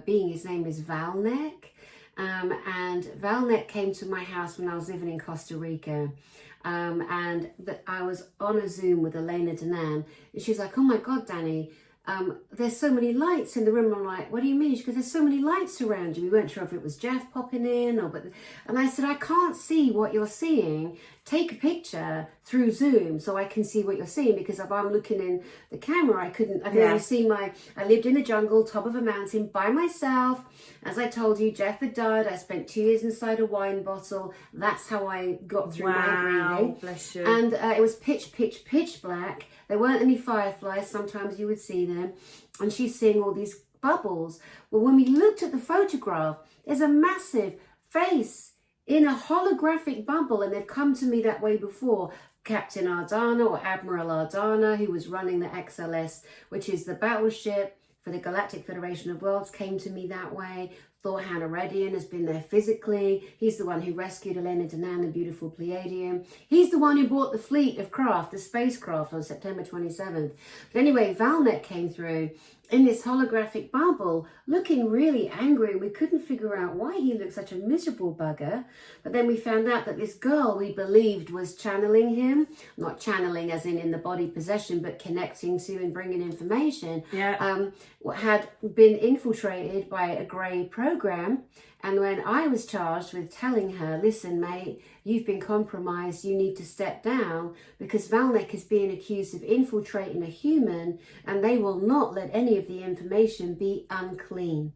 being, his name is Valnek. And Valnek came to my house when I was living in Costa Rica. I was on a Zoom with Elena Danan, and she's like, oh my God, Dani, there's so many lights in the room. I'm like, what do you mean? She goes, there's so many lights around you. We weren't sure if it was Jeff popping in and I said, I can't see what you're seeing. Take a picture through Zoom so I can see what you're seeing, because if I'm looking in the camera, I could only see I lived in the jungle, top of a mountain by myself. As I told you, Jeff had died. I spent 2 years inside a wine bottle. That's how I got through my breathing. Bless you. And it was pitch black. There weren't any fireflies. Sometimes you would see them. And she's seeing all these bubbles. Well, when we looked at the photograph, there's a massive face in a holographic bubble, and they've come to me that way before. Captain Ardana or Admiral Ardana, who was running the XLS, which is the battleship for the Galactic Federation of Worlds, came to me that way. Thor Hanaredian has been there physically. He's the one who rescued Elena Danan, the beautiful Pleiadian. He's the one who brought the fleet of craft, the spacecraft, on September 27th. But anyway, Valnet came through in this holographic bubble, looking really angry. We couldn't figure out why he looked such a miserable bugger. But then we found out that this girl we believed was channeling him, not channeling as in the body possession, but connecting to and bringing information, had been infiltrated by a grey program. And when I was charged with telling her, listen, mate, you've been compromised, you need to step down, because Valnek is being accused of infiltrating a human, and they will not let any of the information be unclean.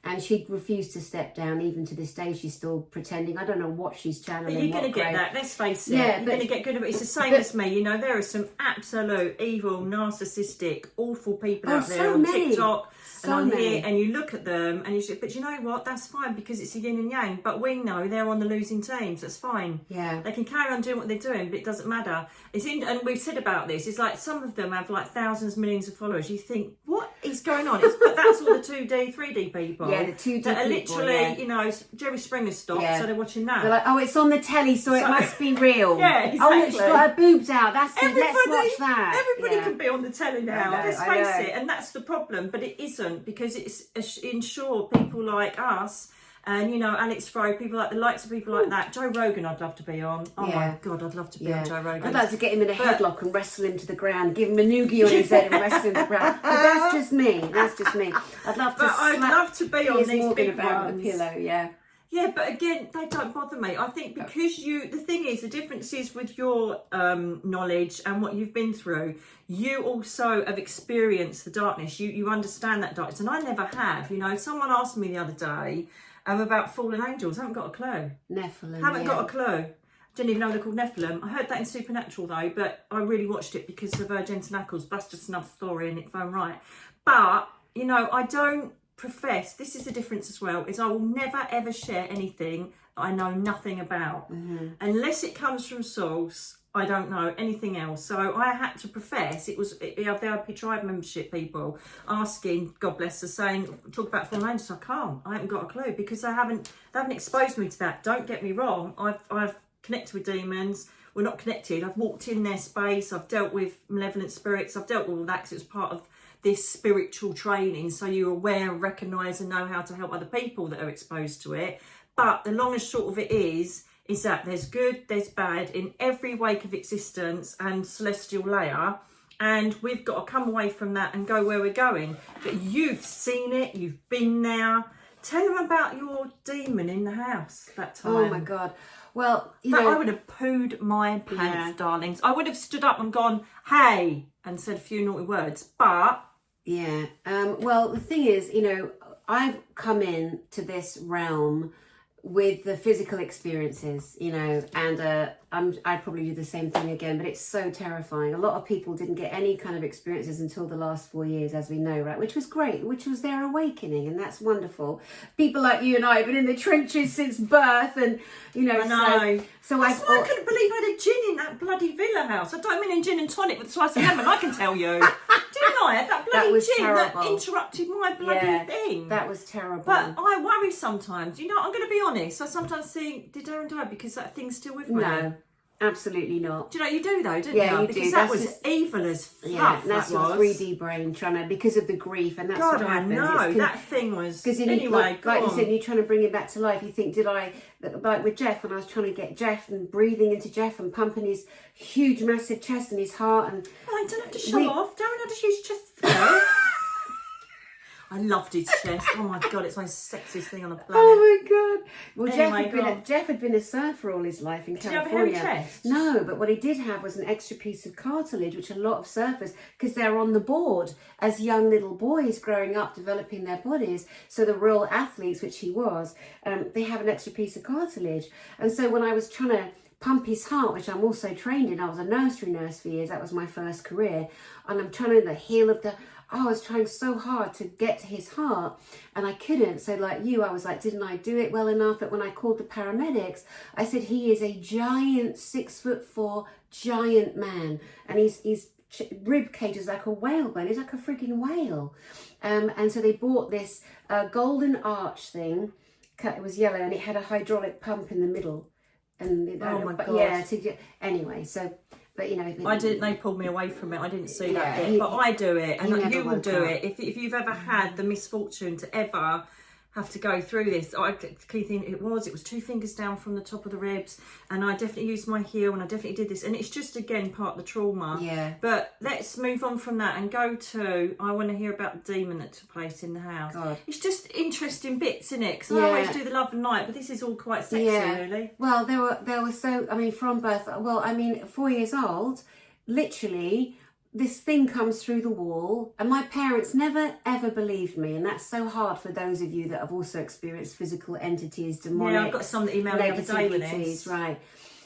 And she refused to step down. Even to this day, she's still pretending. I don't know what she's channeling. But you're going to get that, let's face it. You're going to get good at it. It's the same as me. You know, there are some absolute evil, narcissistic, awful people out there on TikTok and on here, and you look at them and you say, but you know what, that's fine because it's a yin and yang. But we know they're on the losing teams. That's fine. Yeah. They can carry on doing what they're doing, but it doesn't matter. And we've said about this, it's like some of them have like thousands, millions of followers. You think, what is going on? But that's all the 2D, 3D people. Yeah, the 2D that are people, literally, you know, Jerry Springer stopped, so they're watching that. They're like, oh, it's on the telly, so it must be real. Yeah, exactly. Oh, look, she's got her boobs out. That's good. Let's watch that. Everybody can be on the telly now. Let's I face it, and that's the problem. But it isn't, because it's ensure people like us. And, you know, Alex Froh, people like the likes of people like that. Joe Rogan, I'd love to be on. Oh, my God, I'd love to be on Joe Rogan. I'd like to get him in a headlock and wrestle him to the ground, give him a noogie on his head and wrestle him to the ground. But that's just me. That's just me. I'd love to I'd love to be on these big about ones. With a pillow, Yeah, but again, they don't bother me. I think because the thing is, the difference is with your knowledge and what you've been through, you also have experienced the darkness. You understand that darkness, and I never have. You know, someone asked me the other day about fallen angels. I haven't got a clue. Nephilim. Haven't got a clue. Didn't even know they're called Nephilim. I heard that in Supernatural though, but I really watched it because of Jensen Ackles. That's just another story in its own right. But, you know, I don't profess, this is the difference as well, is I will never ever share anything that I know nothing about. Unless it comes from source, I don't know anything else. So I had to profess, it was the VIP tribe membership people asking, God bless her, saying, talk about fallen angels. I haven't got a clue, because they haven't exposed me to that. Don't get me wrong, I've connected with demons. We're not connected. I've walked in their space. I've dealt with malevolent spirits. I've dealt with all that because it's part of this spiritual training. So you're aware, recognise and know how to help other people that are exposed to it. But the long and short of it is that there's good, there's bad in every wake of existence and celestial layer. And we've got to come away from that and go where we're going. But you've seen it. You've been there. Tell them about your demon in the house that time. Oh my God. Well, you know, I would have pooed my pants, darlings. I would have stood up and gone, hey, and said a few naughty words. But well, the thing is, you know, I've come in to this realm with the physical experiences, you know, and I'd probably do the same thing again, but it's so terrifying. A lot of people didn't get any kind of experiences until the last 4 years, as we know, right? Which was great, which was their awakening, and that's wonderful. People like you and I have been in the trenches since birth, and, you know, I know. So I couldn't believe I had a gin in that bloody villa house. I don't mean a gin and tonic with a slice of lemon, I can tell you. Didn't I? That bloody gin terrible. That interrupted my bloody thing. That was terrible. But I worry sometimes. You know, I'm going to be honest. I sometimes think, did Darren die because that thing's still with me? No. Absolutely not. Do you know, you do though, don't you? Yeah, you because do. That was just evil as fluff. Yeah, that's your was. 3D brain trying to, because of the grief, and that's God, what I happens. know, that thing was, because anyway, like you said, you're trying to bring it back to life. You think, like with Jeff, when I was trying to get Jeff and breathing into Jeff and pumping his huge, massive chest and his heart. And well, I don't have to show off. Darren had a huge chest. I loved his chest. Oh my God, it's my sexiest thing on the planet. Oh my God. Well, Anyway, Jeff had been a surfer all his life in California. Did he have a hairy chest? No, but what he did have was an extra piece of cartilage, which a lot of surfers, because they're on the board as young little boys growing up, developing their bodies. So the real athletes, which he was, they have an extra piece of cartilage. And so when I was trying to pump his heart, which I'm also trained in, I was a nursery nurse for years, that was my first career, and I'm trying to the heel of the, I was trying so hard to get to his heart and I couldn't. So like you, I was like, didn't I do it well enough that when I called the paramedics, I said, he is a giant 6'4" giant man. And his rib cage is like a whale bone. He's like a freaking whale. And so they bought this golden arch thing. It was yellow and it had a hydraulic pump in the middle. And oh my god! Yeah. Anyway, so but you know, I didn't. They pulled me away from it. I didn't see that bit, but I do it, and you will do it if you've ever had the misfortune to ever have to go through this. Key thing it was 2 fingers down from the top of the ribs, and I definitely used my heel, and I definitely did this, and it's just again part of the trauma. Yeah. But let's move on from that and go to, I want to hear about the demon that took place in the house. God. It's just interesting bits, isn't it? Because I always do the love and light, but this is all quite sexy, really. Well, there were so, I mean, from birth. Well, I mean, 4 years old, literally. This thing comes through the wall, and my parents never ever believed me, and that's so hard for those of you that have also experienced physical entities, demonic. Yeah, I've got some that emailed me the other day with this. Right.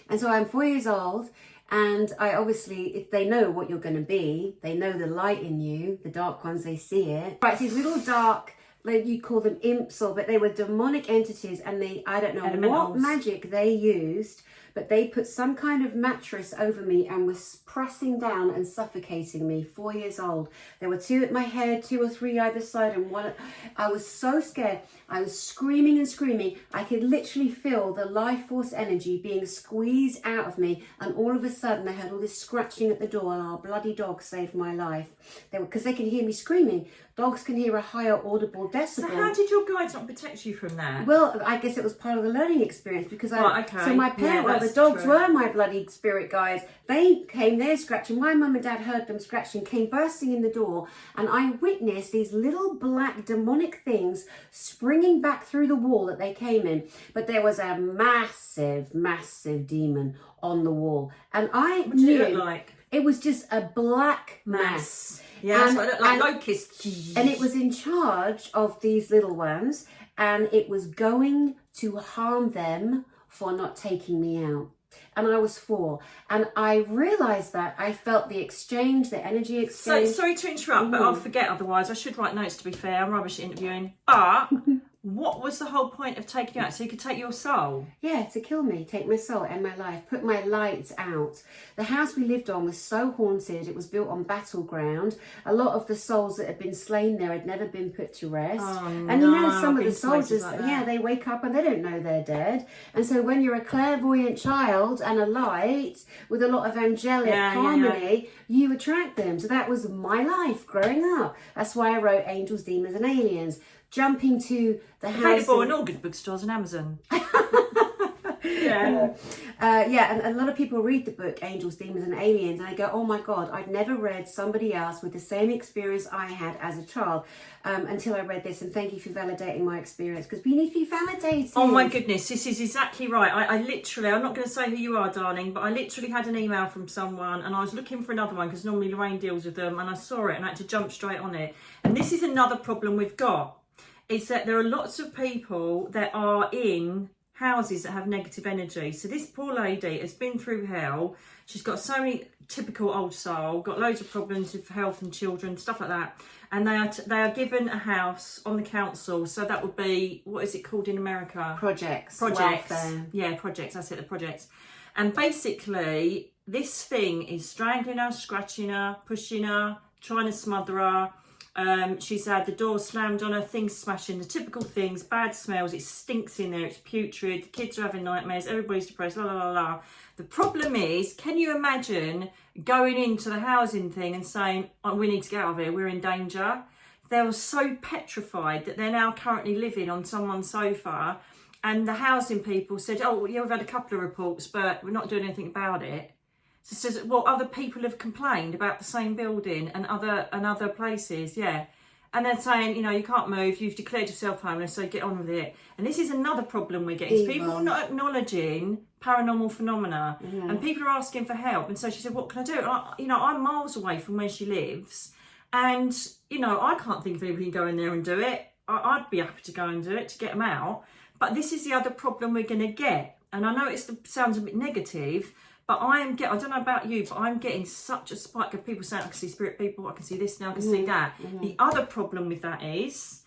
And so I'm 4 years old, and I obviously, if they know what you're going to be, they know the light in you, the dark ones, they see it. Right, these little dark, like you call them imps, but they were demonic entities, and I don't know what magic they used, but they put some kind of mattress over me and was pressing down and suffocating me. 4 years old. There were 2 at my head, 2 or 3 either side, and one. I was so scared. I was screaming and screaming. I could literally feel the life force energy being squeezed out of me, and all of a sudden I heard all this scratching at the door, and our bloody dog saved my life. Because they can hear me screaming. Dogs can hear a higher audible decibel. So how did your guides not protect you from that? Well, I guess it was part of the learning experience because so my parents, the dogs were my bloody spirit guides. They came there scratching. My mum and dad heard them scratching, came bursting in the door, and I witnessed these little black demonic things springing back through the wall that they came in. But there was a massive, massive demon on the wall, and I what did it look like? It was just a black mass. Yeah, that's what it looked like, locusts. And it was in charge of these little ones, and it was going to harm them for not taking me out. And I was 4, and I realised that. I felt the exchange, the energy exchange. So, sorry to interrupt, but I'll forget otherwise. I should write notes, to be fair. I'm rubbish at interviewing. But what was the whole point of taking you out? So you could take your soul? Yeah, to kill me, take my soul and my life, put my light out. The house we lived on was so haunted. It was built on battleground. A lot of the souls that had been slain there had never been put to rest. Oh, and you know, some of the soldiers, like they wake up and they don't know they're dead. And so when you're a clairvoyant child and a light with a lot of angelic harmony, you attract them. So that was my life growing up. That's why I wrote Angels, Demons and Aliens. Jumping to the house. Available in all good bookstores and Amazon. and a lot of people read the book Angels, Demons and Aliens, and I go, oh my god, I'd never read somebody else with the same experience I had as a child until I read this. And thank you for validating my experience, because we need to be validated. Oh my goodness, this is exactly right. I literally, I'm not going to say who you are, darling, but I literally had an email from someone, and I was looking for another one because normally Lorraine deals with them, and I saw it and I had to jump straight on it. And this is another problem we've got, is that there are lots of people that are in houses that have negative energy. So this poor lady has been through hell. She's got so many, typical old soul, got loads of problems with health and children, stuff like that. And they are given a house on the council. So that would be, what is it called in America? Projects. Welfare. Yeah, projects. That's it, the projects. And basically, this thing is strangling her, scratching her, pushing her, trying to smother her. She's had the door slammed on her, things smashing, the typical things, bad smells, it stinks in there, it's putrid, the kids are having nightmares, everybody's depressed, la la la la. The problem is, can you imagine going into the housing thing and saying, oh, we need to get out of here, we're in danger? They were so petrified that they're now currently living on someone's sofa, and the housing people said, oh, yeah, we've had a couple of reports, but we're not doing anything about it. So it says, well, other people have complained about the same building and other places, yeah. And they're saying, you know, you can't move, you've declared yourself homeless, so get on with it. And this is another problem we're getting. People are not acknowledging paranormal phenomena, and people are asking for help. And so she said, what can I do? And I'm miles away from where she lives, and, you know, I can't think of anybody who can go in there and do it. I'd be happy to go and do it, to get them out. But this is the other problem we're going to get. And I know it sounds a bit negative, But I don't know about you, but I'm getting such a spike of people saying, I can see spirit people, I can see this now, I can see that. The other problem with that is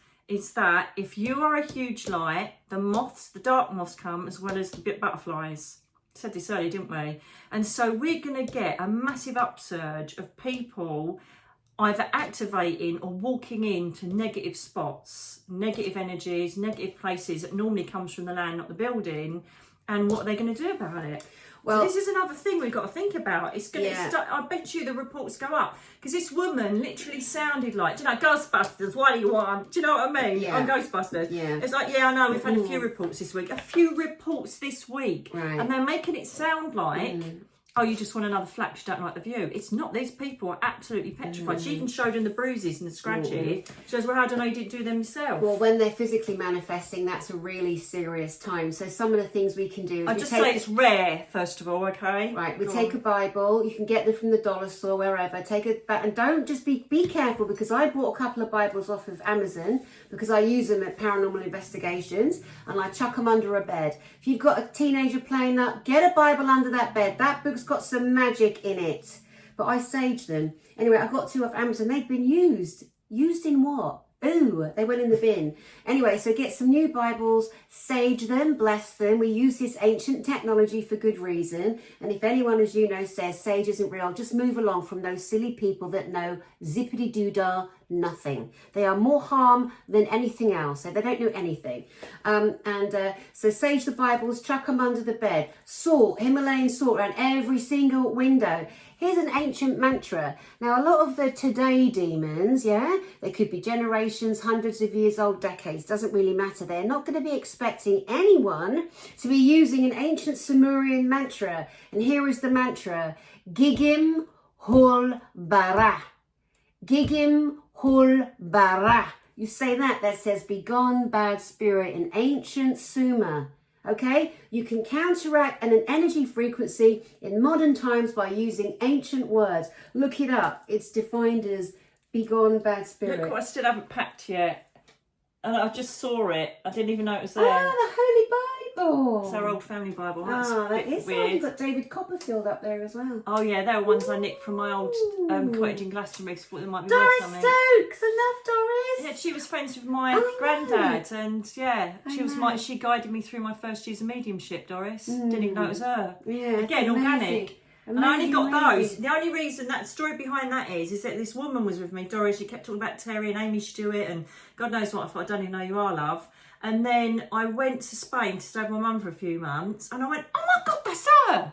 that if you are a huge light, the dark moths come as well as the butterflies. Said this earlier, didn't we? And so we're going to get a massive upsurge of people either activating or walking into negative spots, negative energies, negative places that normally comes from the land, not the building. And what are they going to do about it? Well, so this is another thing we've got to think about. It's going to I bet you the reports go up, because this woman literally sounded like, do you know, Ghostbusters, what do you want? Do you know what I mean? On Ghostbusters. Yeah. It's like, I know, we've had a few reports this week. Right. And they're making it sound like, oh, you just want another flat, you don't like the view. It's not. These people are absolutely petrified. She even showed them the bruises and the scratches. She goes, well, how do I know you didn't do them yourself? Well, when they're physically manifesting, that's a really serious time. So some of the things we can do is I'll just say it's rare, first of all, okay? Right, we take a Bible. You can get them from the dollar store, wherever. Take it back, and don't just be careful, because I bought a couple of Bibles off of Amazon because I use them at paranormal investigations, and I chuck them under a bed. If you've got a teenager playing up, get a Bible under that bed. That book's got some magic in it. But I sage them. Anyway, I got 2 off Amazon. They've been used. Used in what? Ooh, they went in the bin. Anyway, so get some new Bibles, sage them, bless them. We use this ancient technology for good reason. And if anyone, as you know, says sage isn't real, just move along from those silly people that know zippity-doo-dah, nothing. They are more harm than anything else. So they don't know anything. So sage the Bibles, chuck them under the bed. Salt, Himalayan salt around every single window. Here's an ancient mantra. Now, a lot of the today demons, they could be generations, hundreds of years old, decades, doesn't really matter. They're not going to be expecting anyone to be using an ancient Sumerian mantra. And here is the mantra: Gigim Hul Bara. Gigim Hul Bara. You say that says, begone bad spirit, in ancient Sumer. Okay, you can counteract an energy frequency in modern times by using ancient words. Look it up. It's defined as begone bad spirit. Look what I still haven't packed yet. And I just saw it. I didn't even know it was there. Ah, the Holy Bible. It's our old family Bible. That's that is weird. You've got David Copperfield up there as well. Oh yeah, they're ones I nicked from my old cottage in Glastonbury. Thought they might be Doris worth something. Stokes, I love Doris. Yeah, she was friends with my granddad, and she guided me through my first years of mediumship. Doris didn't even know it was her. Yeah, again, organic. And I only got those. The only reason, that story behind that is that this woman was with me, Doris. She kept talking about Terry and Amy Stewart and God knows what. I thought, I don't even know who you are, love. And then I went to Spain to stay with my mum for a few months, and I went, oh my God, that's her!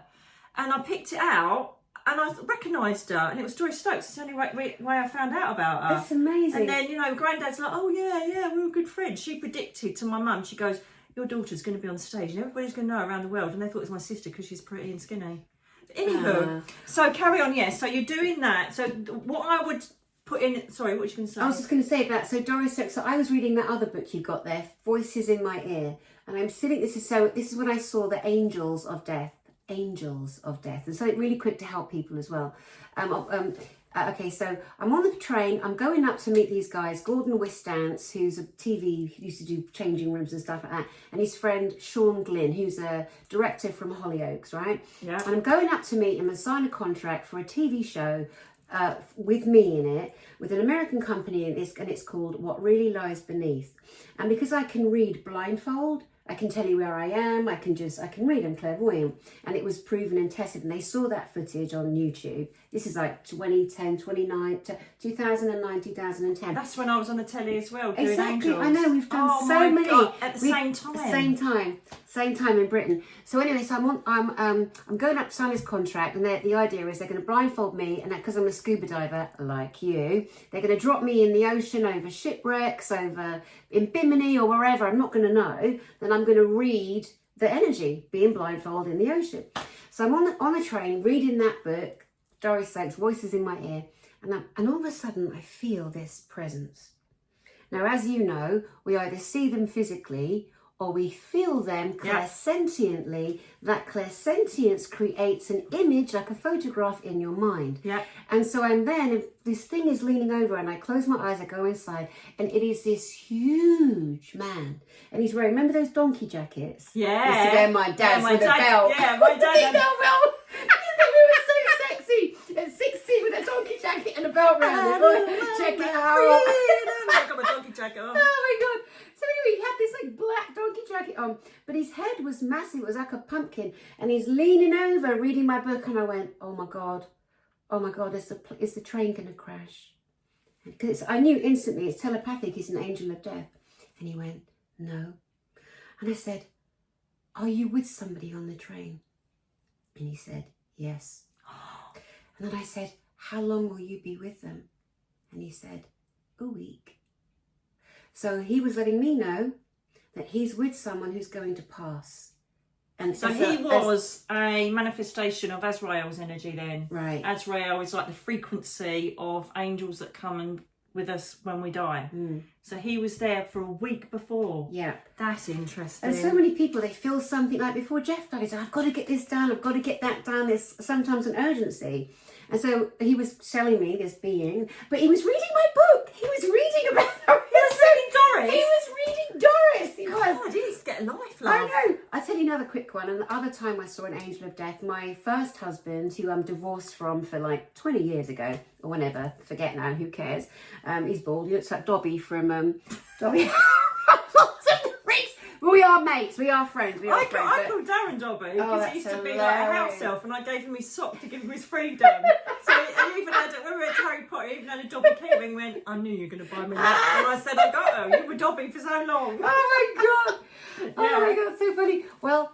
And I picked it out, and I recognised her, and it was Doris Stokes. It's the only way I found out about her. That's amazing. And then, Granddad's like, oh yeah, we were good friends. She predicted to my mum, she goes, your daughter's going to be on stage, and everybody's going to know around the world, and they thought it was my sister because she's pretty and skinny. Anywho, so carry on, yes. So you're doing that. So what I would put in, sorry, what were you going to say? I was just going to say about, so Doris Stokes, so I was reading that other book you got there, Voices in My Ear, and I'm sitting, this is when I saw the Angels of Death, and so it really quick to help people as well. Okay, so I'm on the train, I'm going up to meet these guys, Gordon Wistance, who's a TV, he used to do changing rooms and stuff like that, and his friend Sean Glynn, who's a director from Hollyoaks, right? Yeah. And I'm going up to meet him and sign a contract for a TV show with me in it, with an American company in this, and it's called What Really Lies Beneath. And because I can read blindfold, I can tell you where I am, I can read, I'm clairvoyant. And it was proven and tested, and they saw that footage on YouTube. This is like 2009, 2010. That's when I was on the telly as well, doing Exactly, Angels. I know, we've done so many. God, at the same time. Same time in Britain. So anyway, so I'm going up to sign this contract, and the idea is they're going to blindfold me, and because I'm a scuba diver like you, they're going to drop me in the ocean over shipwrecks, over in Bimini or wherever, I'm not going to know. Then I'm going to read the energy, being blindfolded in the ocean. So I'm on the train reading that book, Doris Stokes, Voices in My Ear, and all of a sudden I feel this presence. Now, as you know, we either see them physically or we feel them clairsentiently. That clairsentience creates an image, like a photograph, in your mind. Yeah. And so this thing is leaning over, and I close my eyes, I go inside, and it is this huge man. And he's wearing, remember those donkey jackets? Yeah. Used to wear my dad's with a belt. Yeah, my dad. Well, Check it out. I got my donkey jacket on. Oh my God. So anyway, he had this like black donkey jacket on, but his head was massive. It was like a pumpkin. And he's leaning over reading my book. And I went, oh my God, is the train going to crash? Because I knew instantly it's telepathic. He's an angel of death. And he went, no. And I said, are you with somebody on the train? And he said, yes. And then I said, how long will you be with them? And he said, a week. So he was letting me know that he's with someone who's going to pass. And so he was a manifestation of Azrael's energy then. Right. Azrael is like the frequency of angels that come and with us when we die. So he was there for a week before. Yeah. That's interesting. And so many people, they feel something like before Jeff died, he's like, I've got to get this done, I've got to get that done. There's sometimes an urgency. And so he was telling me, this being, but he was reading my book. He was reading about Doris. He was reading Doris. He was. God, he needs to get a life, love. I know. I'll tell you another quick one. And the other time I saw an angel of death, my first husband, who I'm divorced from for like 20 years ago, or whenever, forget now, who cares? He's bald. He looks like Dobby from Dobby. We are mates. We are friends. I called Darren Dobby because he used to be like a house elf, and I gave him his sock to give him his freedom. So he even had, when we went to Harry Potter, he even had a Dobby key and went, I knew you were going to buy me that. And I said, I got her. You were Dobby for so long. Oh my God. Oh my God, so funny. Well,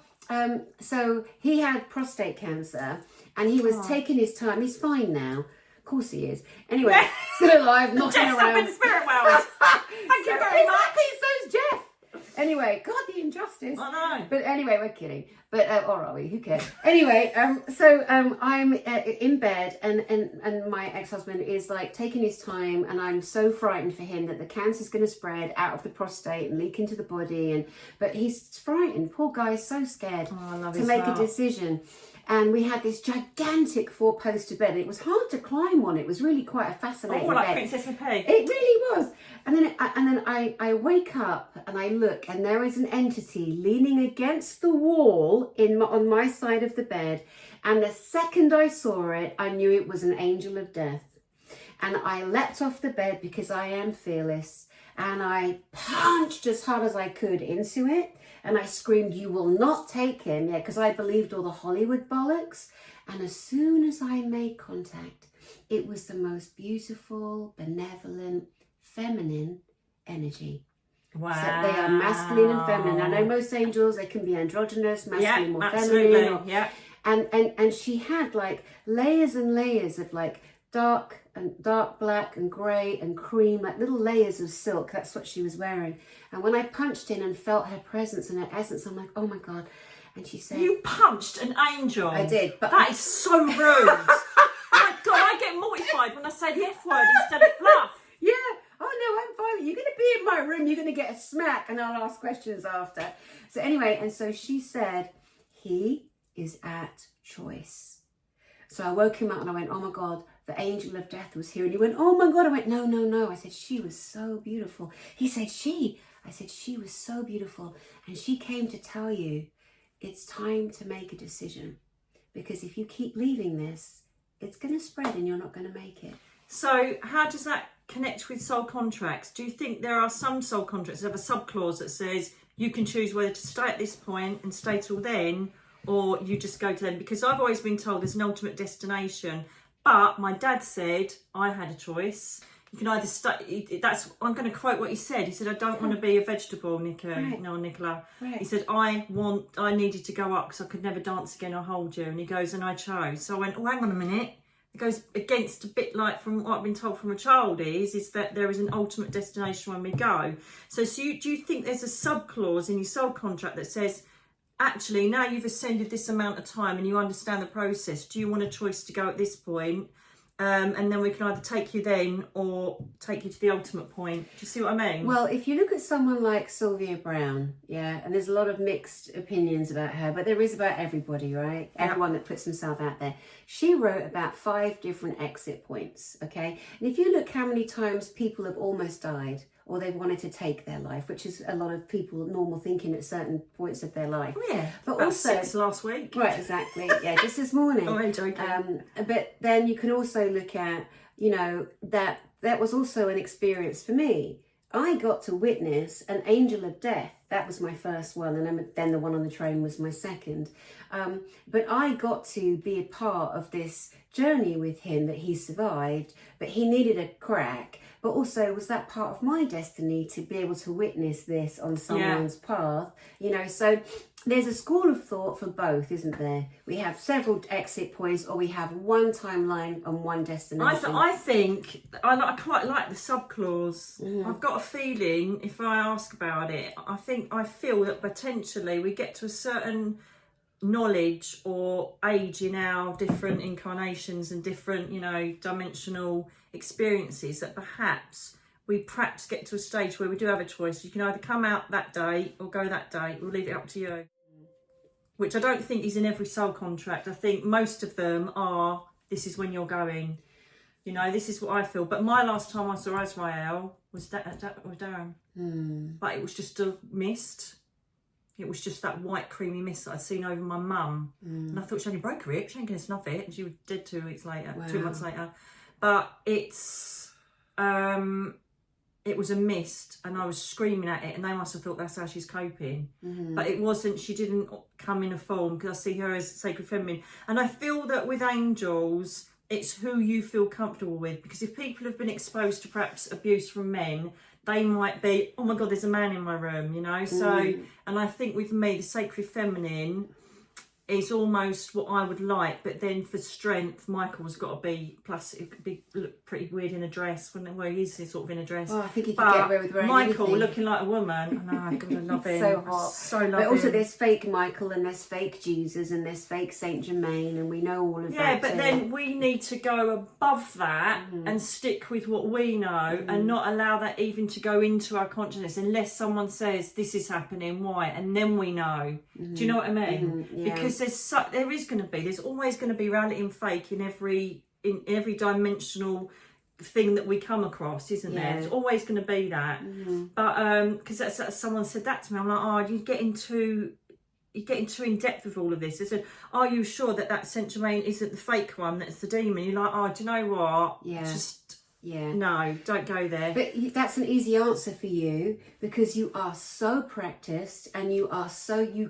so he had prostate cancer and he was taking his time. He's fine now. Of course he is. Anyway, still alive, knocking Jeff's around. up in the spirit world. Thank you very much. So's Jeff. Anyway, God, the injustice. I know. But anyway, we're kidding. But or are we? Who cares? Anyway, so I'm in bed, and my ex-husband is like taking his time, and I'm so frightened for him that the cancer's going to spread out of the prostate and leak into the body, but he's frightened. Poor guy is so scared to make a decision. And we had this gigantic 4-poster bed. It was hard to climb on. It was really quite a fascinating like bed. Princess and Pig. It really was. And then I wake up and I look, and there is an entity leaning against the wall on my side of the bed. And the second I saw it, I knew it was an angel of death. And I leapt off the bed because I am fearless. And I punched as hard as I could into it. And I screamed, you will not take him. Yeah, because I believed all the Hollywood bollocks. And as soon as I made contact, it was the most beautiful, benevolent, feminine energy. Wow. So they are masculine and feminine. I know most angels, they can be androgynous, masculine or feminine. Yeah. And she had like layers and layers of like dark black and grey and cream, like little layers of silk. That's what she was wearing. And when I punched in and felt her presence and her essence, I'm like, oh my God. And she said, you punched an angel. I did, but that is so rude. Oh my God, I get mortified when I say the F word instead of bluff. Yeah. Oh no, I'm fine. You're going to be in my room. You're going to get a smack, and I'll ask questions after. So anyway, and so she said, he is at choice. So I woke him up and I went, oh my God, the angel of death was here. And he went, oh my God. I went, no. I said, she was so beautiful. He said, she. I said, she was so beautiful. And she came to tell you it's time to make a decision. Because if you keep leaving this, it's going to spread and you're not going to make it. So how does that connect with soul contracts? Do you think there are some soul contracts that have a sub-clause that says you can choose whether to stay at this point and stay till then, or you just go to them? Because I've always been told there's an ultimate destination. But my dad said I had a choice. You can either stay. I'm going to quote what he said. He said, I don't want to be a vegetable, Nicky. Right. No, Nicola. Right. He said, I needed to go up because I could never dance again or hold you. And he goes, and I chose. So I went, oh, hang on a minute. It goes against a bit like from what I've been told from a child is that there is an ultimate destination when we go. So do you think there's a sub-clause in your soul contract that says, actually, now you've ascended this amount of time and you understand the process, do you want a choice to go at this point? And then we can either take you then or take you to the ultimate point. Do you see what I mean? Well, if you look at someone like Sylvia Browne, yeah, and there's a lot of mixed opinions about her, but there is about everybody, right? Yeah. Everyone that puts himself out there. She wrote about 5 different exit points, okay? And if you look how many times people have almost died or they've wanted to take their life, which is a lot of people normal thinking at certain points of their life. Oh, yeah. But about also 6 last week. Right, exactly. Yeah, just this morning. Oh, I'm joking. But then you can also look at, that that was also an experience for me. I got to witness an angel of death. That was my first one, and then the one on the train was my second. But I got to be a part of this journey with him, that he survived, but he needed a crack. But also, was that part of my destiny to be able to witness this on someone's path? You know, so there's a school of thought for both, isn't there? We have several exit points, or we have one timeline and one destination. I think I quite like the subclause. I've got a feeling, if I ask about it, I feel that potentially we get to a certain knowledge or age in our different incarnations and different, you know, dimensional experiences, that perhaps we get to a stage where we do have a choice. You can either come out that day or go that day. We'll leave it up to you. Which I don't think is in every soul contract. I think most of them are, this is when you're going. You know, this is what I feel. But my last time I saw Azrael was Darren. But it was just a mist. It was just that white creamy mist that I'd seen over my mum. And I thought she only broke her hip. She ain't going to snuff it. And she was dead 2 weeks later, 2 months later. But it's... it was a mist, and I was screaming at it, and they must have thought that's how she's coping. But it wasn't, she didn't come in a form, because I see her as sacred feminine. And I feel that with angels, it's who you feel comfortable with, because if people have been exposed to perhaps abuse from men, they might be, oh my God, there's a man in my room, you know? So, and I think with me, the sacred feminine is almost what I would like, but then for strength, Michael's got to be look pretty weird in a dress. Where he is sort of in a dress. Oh, I think he could get away with wearing Michael anything. looking like a woman. I know, God, I love him. So hot. So love but also him. there's fake Michael, and there's fake Jesus, and there's fake Saint Germain, and we know all of that. Yeah, but then we need to go above that and stick with what we know, and not allow that even to go into our consciousness unless someone says this is happening, why, and then we know. Do you know what I mean? Yeah. Because there's always going to be reality and fake in every dimensional thing that we come across, isn't there? There's always going to be that. But because someone said that to me, I'm like, oh, you're getting too in depth with all of this. They said, are you sure that Saint Germain isn't the fake one, that's the demon? You're like, oh, do you know what? No, don't go there. But that's an easy answer for you, because you are so practiced, and you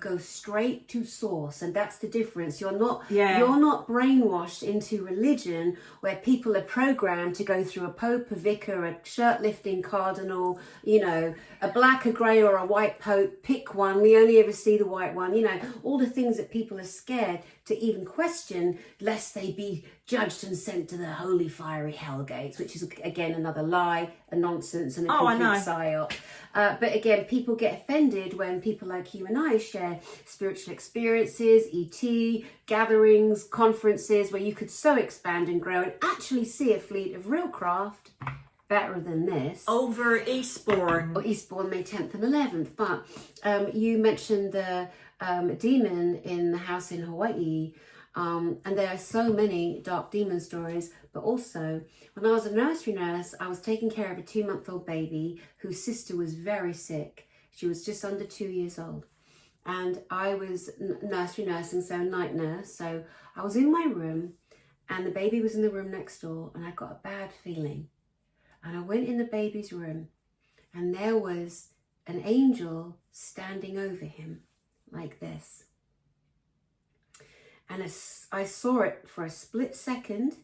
go straight to source, and that's the difference. You're not brainwashed into religion where people are programmed to go through a pope, a vicar, a shirt lifting cardinal, you know, a black, a grey, or a white pope. Pick one. We only ever see the white one. You know, all the things that people are scared to even question, lest they be judged and sent to the holy fiery hell gates, which is again another lie, a nonsense, and a complete psyop. But again, people get offended when people like you and I share spiritual experiences, ET, gatherings, conferences, where you could so expand and grow and actually see a fleet of real craft better than this. Over Eastbourne. Or Eastbourne, May 10th and 11th. But you mentioned the demon in the house in Hawaii. And there are so many dark demon stories. But also, when I was a nursery nurse, I was taking care of a 2-month-old baby whose sister was very sick. She was just under 2 years old. And I was nursery nursing, so night nurse. So I was in my room, and the baby was in the room next door, and I got a bad feeling. And I went in the baby's room, and there was an angel standing over him like this. And I saw it for a split second,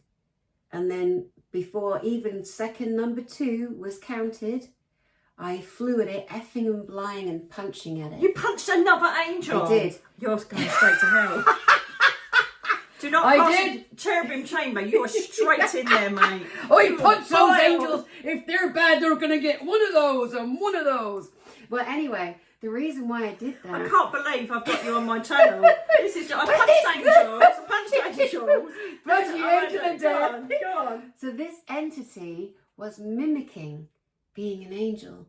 and then before even second number 2 was counted, I flew at it, effing and flying and punching at it. You punched another angel? I did. You're going straight to hell. Do not pass the cherubim chamber. You are straight in there, mate. I punch those angels. If they're bad, they're going to get one of those and one of those. Well, anyway, the reason why I did that... I can't believe I've got you on my channel. This is... I punched angels. I punched angels. Punch the angel of death. Go on. So this entity was mimicking being an angel.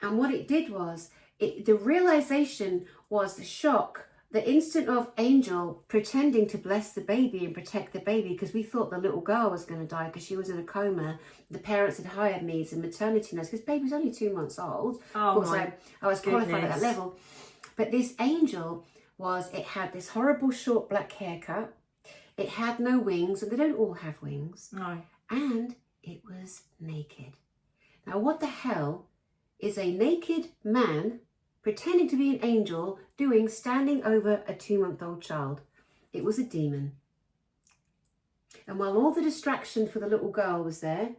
And what it did was, the realization was the shock, the instant of angel pretending to bless the baby and protect the baby, because we thought the little girl was going to die because she was in a coma. The parents had hired me as a maternity nurse because baby was only 2 months old. Oh, of course, I was qualified at that level. But this angel it had this horrible short black haircut. It had no wings, and they don't all have wings. No. And it was naked. Now, what the hell is a naked man pretending to be an angel doing standing over a 2-month-old child? It was a demon. And while all the distraction for the little girl was there,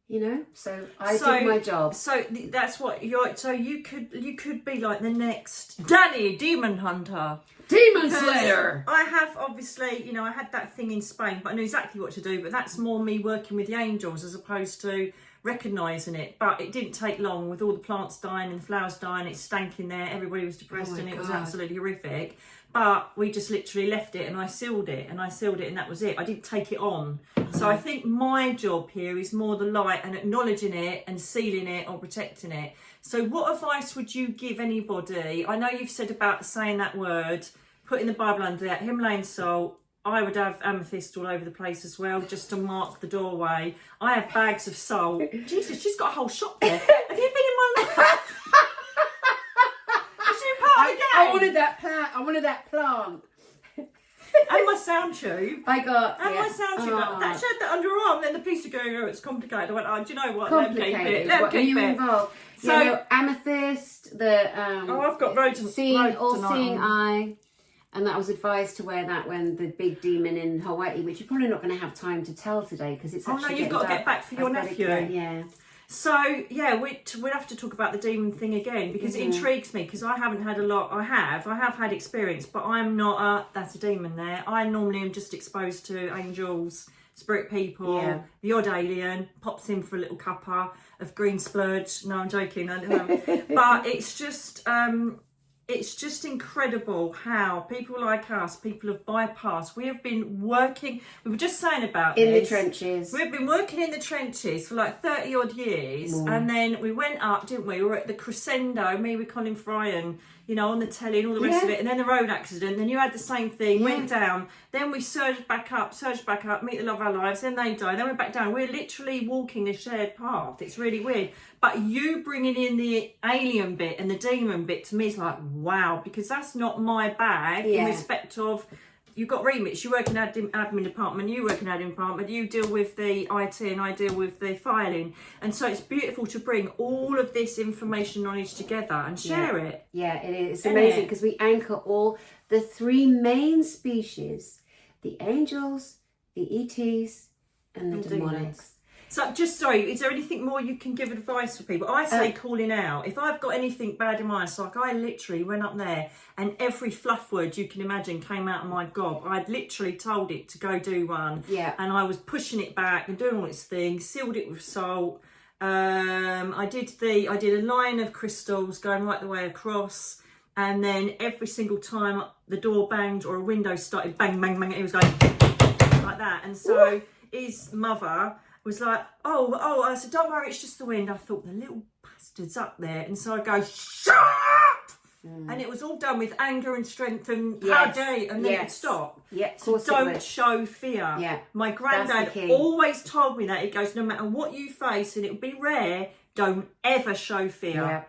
you know, so I did my job. So that's what you're. So you could be like the next Dani Demon Hunter. Demon Slayer! I have obviously, you know, I had that thing in Spain, but I knew exactly what to do. But that's more me working with the angels as opposed to recognising it. But it didn't take long with all the plants dying and the flowers dying. It stank in there. Everybody was depressed and it was absolutely horrific. But we just literally left it and I sealed it and that was it. I didn't take it on. So I think my job here is more the light and acknowledging it and sealing it or protecting it. So what advice would you give anybody? I know you've said about saying that word, putting the Bible under that, Himalayan salt. I would have amethyst all over the place as well, just to mark the doorway. I have bags of salt. Jesus, she's got a whole shop there. Have you been in my lockup? I wanted that plant. I wanted that plant. And my sound tube. I got. And my sound tube. That said that under her arm. Then the police are going, oh, it's complicated. I went, oh, do you know what? Complicated. What are you involved? So amethyst, the I've got seeing eye, and that was advised to wear that when the big demon in Hawaii, which you're probably not going to have time to tell today because it's actually. Oh no, you've got to get back for your nephew. Yeah. So yeah, we'd have to talk about the demon thing again because it intrigues me because I haven't had a lot. I have had experience, but I'm not that's a demon there. I normally am just exposed to angels, spirit people, the odd alien pops in for a little cuppa of green splurge. No, I'm joking. I don't know. But it's just incredible how people like us, people have bypassed. We have been working, we were just saying about in the trenches. We've been working in the trenches for like 30 odd years. And then we went up, didn't we? We were at the crescendo, me with Colin Fry and, you know, on the telly and all the rest of it. And then the road accident. Then you had the same thing, went down. Then we surged back up, meet the love of our lives. Then they died. Then we're back down. We're literally walking a shared path. It's really weird. But you bringing in the alien bit and the demon bit to me is like, wow, because that's not my bag in respect of, you've got remits, you work in admin department, you work in admin department, you deal with the IT and I deal with the filing. And so it's beautiful to bring all of this information knowledge together and share it. Yeah, it is. It's amazing because we anchor all the 3 main species, the angels, the ETs and the demonics. So just sorry, is there anything more you can give advice for people? I say calling out. If I've got anything bad in my eyes, like I literally went up there and every fluff word you can imagine came out of my gob. I'd literally told it to go do one. Yeah. And I was pushing it back and doing all its things, sealed it with salt. I did a line of crystals going right the way across. And then every single time the door banged or a window started bang, bang, bang, it was going like that. And so his mother was like, oh, I said, don't worry, it's just the wind. I thought, the little bastard's up there. And so I go, shut up! And it was all done with anger and strength and how dare you, and then it stopped. Yeah, of course so don't show fear. Yeah. My granddad always told me that. He goes, no matter what you face, and it will be rare, don't ever show fear. Yeah.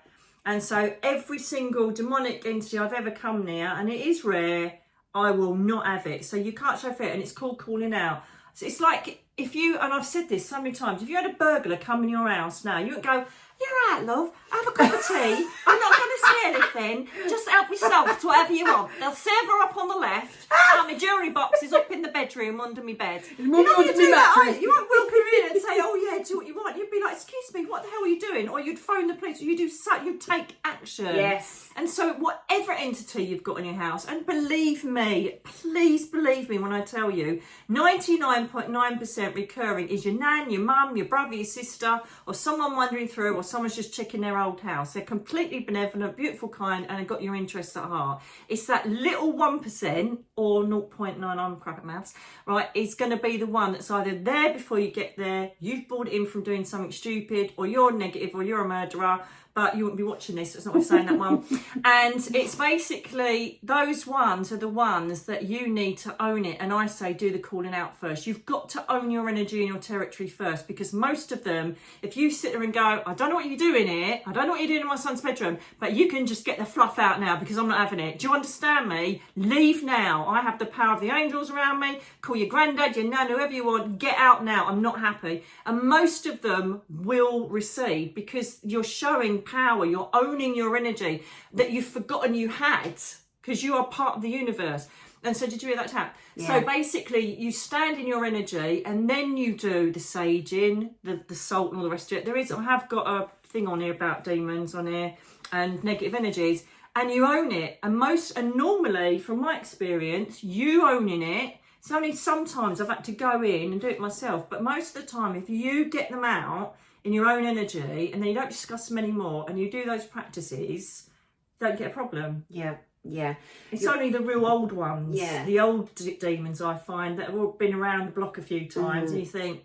And so every single demonic entity I've ever come near, and it is rare, I will not have it. So you can't show fear, and it's called calling out. So it's like if you, and I've said this so many times, if you had a burglar come in your house now, you would go, you're right, love, have a cup of tea. I'm not going to say anything. Just help yourself to whatever you want. They'll serve her up on the left, and my jewellery box is up in the bedroom under my bed. You won't do that. You won't welcome her in and say, oh yeah, do what you want. You'd be like, excuse me, what the hell are you doing? Or you'd phone the police, or you'd take action. Yes. And so whatever entity you've got in your house, and believe me, please believe me when I tell you, 99.9% recurring is your nan, your mum, your brother, your sister, or someone wandering through, or someone's just checking their old house. They're completely benevolent, beautiful, kind, and have got your interests at heart. It's that little 1% or 0.9, I'm crap at maths, right? It's going to be the one that's either there before you get there, you've brought it in from doing something stupid, or you're negative, or you're a murderer. but you wouldn't be watching this, so it's not worth saying that one. And it's basically, those ones are the ones that you need to own it. And I say, do the calling out first. You've got to own your energy and your territory first, because most of them, if you sit there and go, I don't know what you're doing here, I don't know what you're doing in my son's bedroom, but you can just get the fluff out now because I'm not having it. Do you understand me? Leave now. I have the power of the angels around me. Call your granddad, your nan, whoever you want. Get out now. I'm not happy. And most of them will recede because you're showing power. You're owning your energy that you've forgotten you had, because you are part of the universe. And so, did you hear that tap? Yeah. So basically, you stand in your energy, and then you do the saging, the salt, and all the rest of it. I have got a thing on here about demons on here and negative energies, and you own it. And normally, from my experience, you owning it. It's only sometimes I've had to go in and do it myself, but most of the time, if you get them out in your own energy, and then you don't discuss them anymore, and you do those practices, don't get a problem. Yeah. It's only the real old ones, the old demons, I find, that have all been around the block a few times, and you think,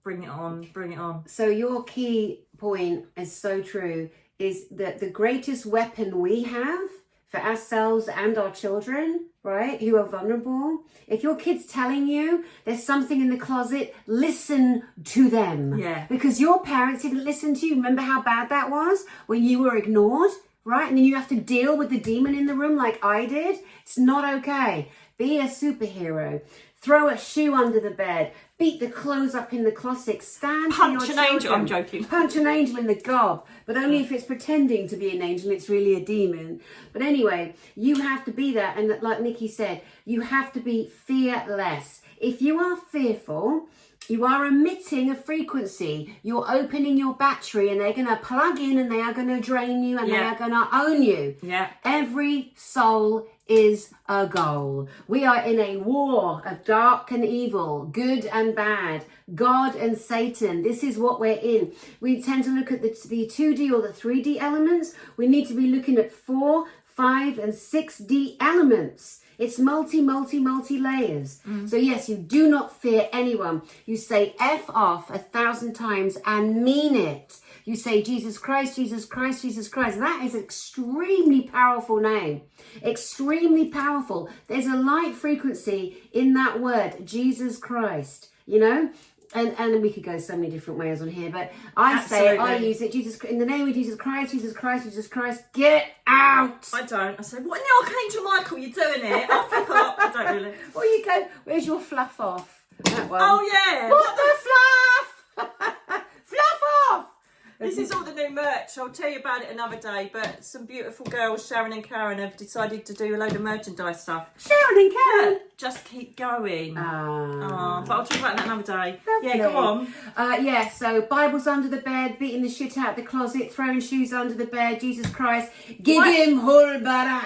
bring it on. So your key point is so true, is that the greatest weapon we have for ourselves and our children, right, who are vulnerable, if your kid's telling you there's something in the closet, listen to them. Yeah. Because your parents didn't listen to you. Remember how bad that was when you were ignored, right? And then you have to deal with the demon in the room like I did. It's not okay. Be a superhero. Throw a shoe under the bed. Beat the clothes up in the closet. Stand for your children. Punch an angel. I'm joking. Punch an angel in the gob, but only if it's pretending to be an angel. It's really a demon. But anyway, you have to be that, and like Nicky said, you have to be fearless. If you are fearful, you are emitting a frequency. You're opening your battery, and they're going to plug in, and they are going to drain you, and they are going to own you. Yeah. Every soul is a goal. We are in a war of dark and evil, good and bad, God and Satan. This is what we're in. We tend to look at the 2D or the 3D elements. We need to be looking at 4, 5, and 6D elements. It's multi layers. So yes, you do not fear anyone. You say F off 1,000 times and mean it. You say Jesus Christ, Jesus Christ, Jesus Christ. That is an extremely powerful name. Extremely powerful. There's a light frequency in that word, Jesus Christ, you know? And we could go so many different ways on here, but I use it, Jesus, in the name of Jesus Christ, Jesus Christ, Jesus Christ, get out. I don't. I say, what in the Archangel Michael, you're doing it? I'll flip up. I don't really. Well, you go, where's your fluff off? That one. Oh, yeah. What the fluff? Fluff off. This is all the new merch. I'll tell you about it another day, but some beautiful girls, Sharon and Karen, have decided to do a load of merchandise stuff. Sharon and Karen? Yeah, just keep going. But I'll talk about that another day. Lovely. Yeah, go on. So Bibles under the bed, beating the shit out the closet, throwing shoes under the bed, Jesus Christ. Gigim Hulbara.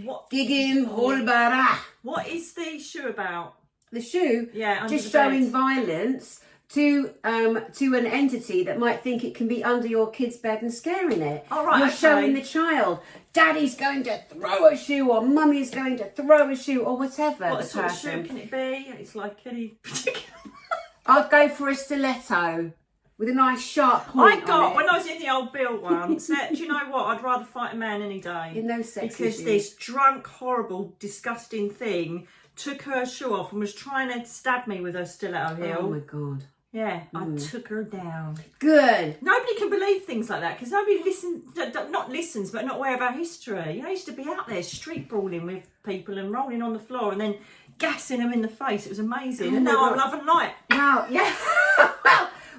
What? Gigim Hulbara. What is the shoe about? The shoe? Yeah, under just the bed. showing violence to an entity that might think it can be under your kid's bed and scaring it. All right, You're okay. showing the child, Daddy's going to throw a shoe, or Mummy's going to throw a shoe, or whatever. What sort of shoe can it be? It's like any particular... I'd go for a stiletto with a nice sharp point when I was in the old build once, do you know what? I'd rather fight a man any day. In those sexy Because shoes. this drunk, horrible, disgusting thing took her shoe off and was trying to stab me with her stiletto heel. Oh my God. Yeah, I took her down. Good. Nobody can believe things like that because nobody listens, but not aware of our history. I used to be out there street brawling with people and rolling on the floor and then gassing them in the face. It was amazing. And now I'm loving light. Wow, yeah.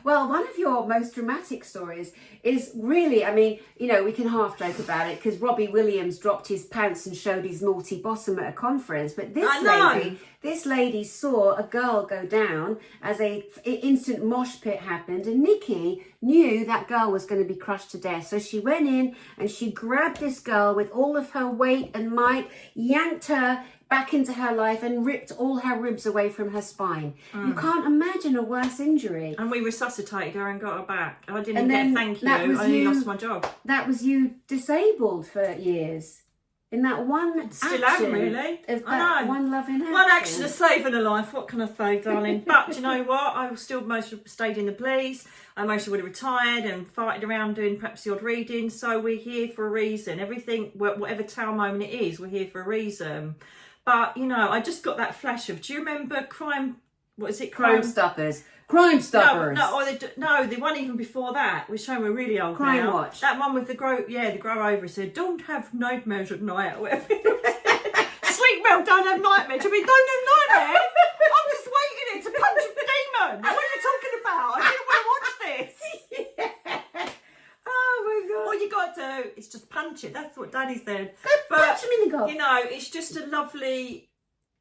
Well, one of your most dramatic stories is really, I mean, you know, we can half joke about it because Robbie Williams dropped his pants and showed his naughty bottom at a conference. But this lady saw a girl go down as a instant mosh pit happened, and Nicky knew that girl was going to be crushed to death. So she went in and she grabbed this girl with all of her weight and might, yanked her back into her life and ripped all her ribs away from her spine. You can't imagine a worse injury. And we resuscitated her and got her back. I didn't get a thank you. I only lost my job. That was you disabled for years. In that one Still action, am, really. of I that know. one loving action. One action is saving a life. What can I say, darling? But do you know what? I still most stayed in the police. I mostly would have retired and farted around doing perhaps the odd reading. So we're here for a reason. Everything, whatever town moment it is, we're here for a reason. But, you know, I just got that flash of, do you remember Crime... What is it? Crime Stoppers. Crime Stoppers. No, the one even before that. We're showing we're really old Crime now. Watch. That one with the grow over. It said, "Don't have nightmares at night." Or whatever. Sleep well, don't have nightmares. I mean, don't have nightmares. I'm just waiting here to punch a demon. What are you talking about? I didn't want to watch this. Yeah. Oh my god. All you got to do is just punch it. That's what Danny said. Punch him in the gob. You know, it's just a lovely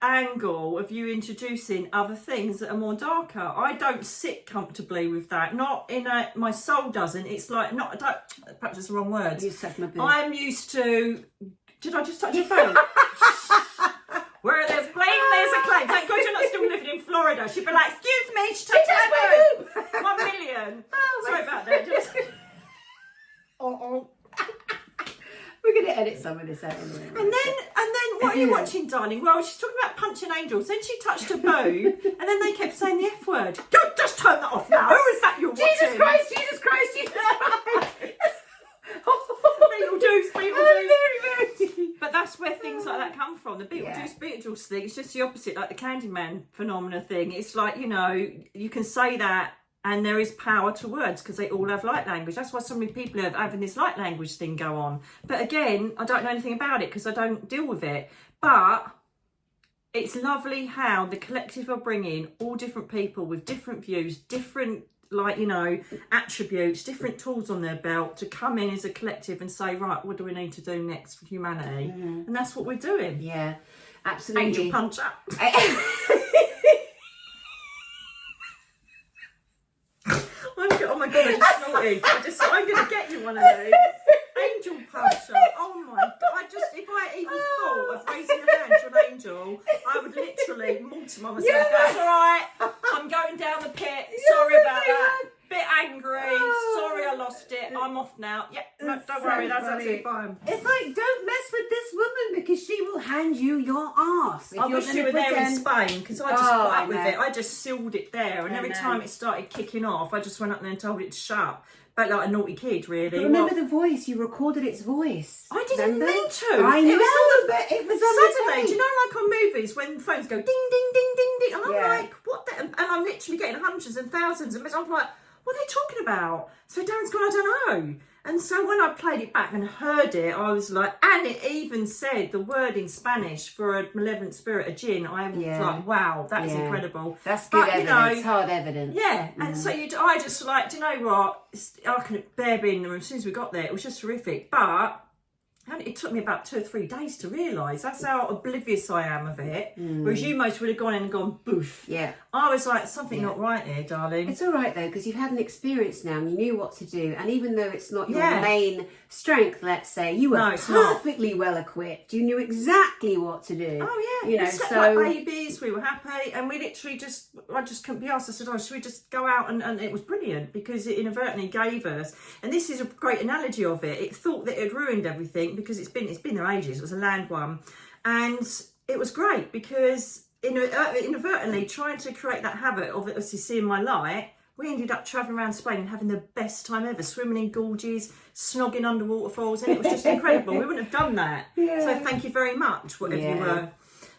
angle of you introducing other things that are more darker. I don't sit comfortably with that. Not in a, my soul doesn't. It's like, not, I don't, perhaps it's the wrong words. You touched my boob. I'm used to, did I just touch your phone? Where there's blame, there's a claim. Thank God you're not still living in Florida. She'd be like, excuse me, she touched my boob. 1 million. Oh, sorry about that. Just... We're going to edit some of this out anyway. And then, what are you watching, darling? Well, she's talking about punching angels. Then she touched a boob, and then they kept saying the F word. Don't just turn that off now. Who is that you're watching? Jesus Christ, Jesus Christ, Jesus Christ. Beetlejuice. But that's where things like that come from. The Beetlejuice thing, it's just the opposite, like the Candyman phenomena thing. It's like, you know, you can say that and there is power to words because they all have light language. That's why so many people are having this light language thing go on. But again, I don't know anything about it because I don't deal with it. But it's lovely how the collective are bringing all different people with different views, different, like, you know, attributes, different tools on their belt to come in as a collective and say, right, what do we need to do next for humanity? And that's what we're doing. Yeah, absolutely. Angel puncher. Oh my god, I just snorted. I'm going to get you one of these. Angel puncher. Oh my god. If I even thought of raising a hand to an angel, I would literally mortify myself. Yeah. That's all right. I'm going down the pit. Sorry about that. Bit angry. Sorry I lost it. I'm off now. Yeah, no, don't worry. That's absolutely fine. It's like, don't mess with this woman because she will hand you your arse. I wish you were there in Spain because I just put up with it. I just sealed it there, and every time it started kicking off, I just went up there and told it to shut. But like a naughty kid, really. But remember the voice? You recorded its voice. I didn't mean to. I know, but it was on suddenly. Do you know, like on movies when phones go ding, ding, ding, ding, ding, and I'm like, what? And I'm literally getting hundreds and thousands of messages. I'm like, what are they talking about? So Darren's gone, I don't know. And so when I played it back and heard it, I was like, and it even said the word in Spanish for a malevolent spirit, a jinn. I was like, wow, that is incredible. That's good evidence, hard evidence. Yeah, and so I just like, do you know what? I can bear being in the room as soon as we got there. It was just horrific. But it took me about 2 or 3 days to realise. That's how oblivious I am of it. Whereas you most would have gone in and gone, boof. Yeah. I was like, something not right here, darling. It's all right, though, because you've had an experience now and you knew what to do. And even though it's not your main strength, let's say, you were perfectly well equipped. You knew exactly what to do. Oh, yeah. You know, we slept like babies. We were happy. And we literally I just couldn't be asked. I said, should we just go out? And it was brilliant because it inadvertently gave us, and this is a great analogy of it. It thought that it had ruined everything because it's been there ages. It was a land one. And it was great because inadvertently trying to create that habit of obviously seeing my light, we ended up travelling around Spain and having the best time ever, swimming in gorges, snogging under waterfalls, and it was just incredible. We wouldn't have done that. Yeah. So thank you very much, whatever you were.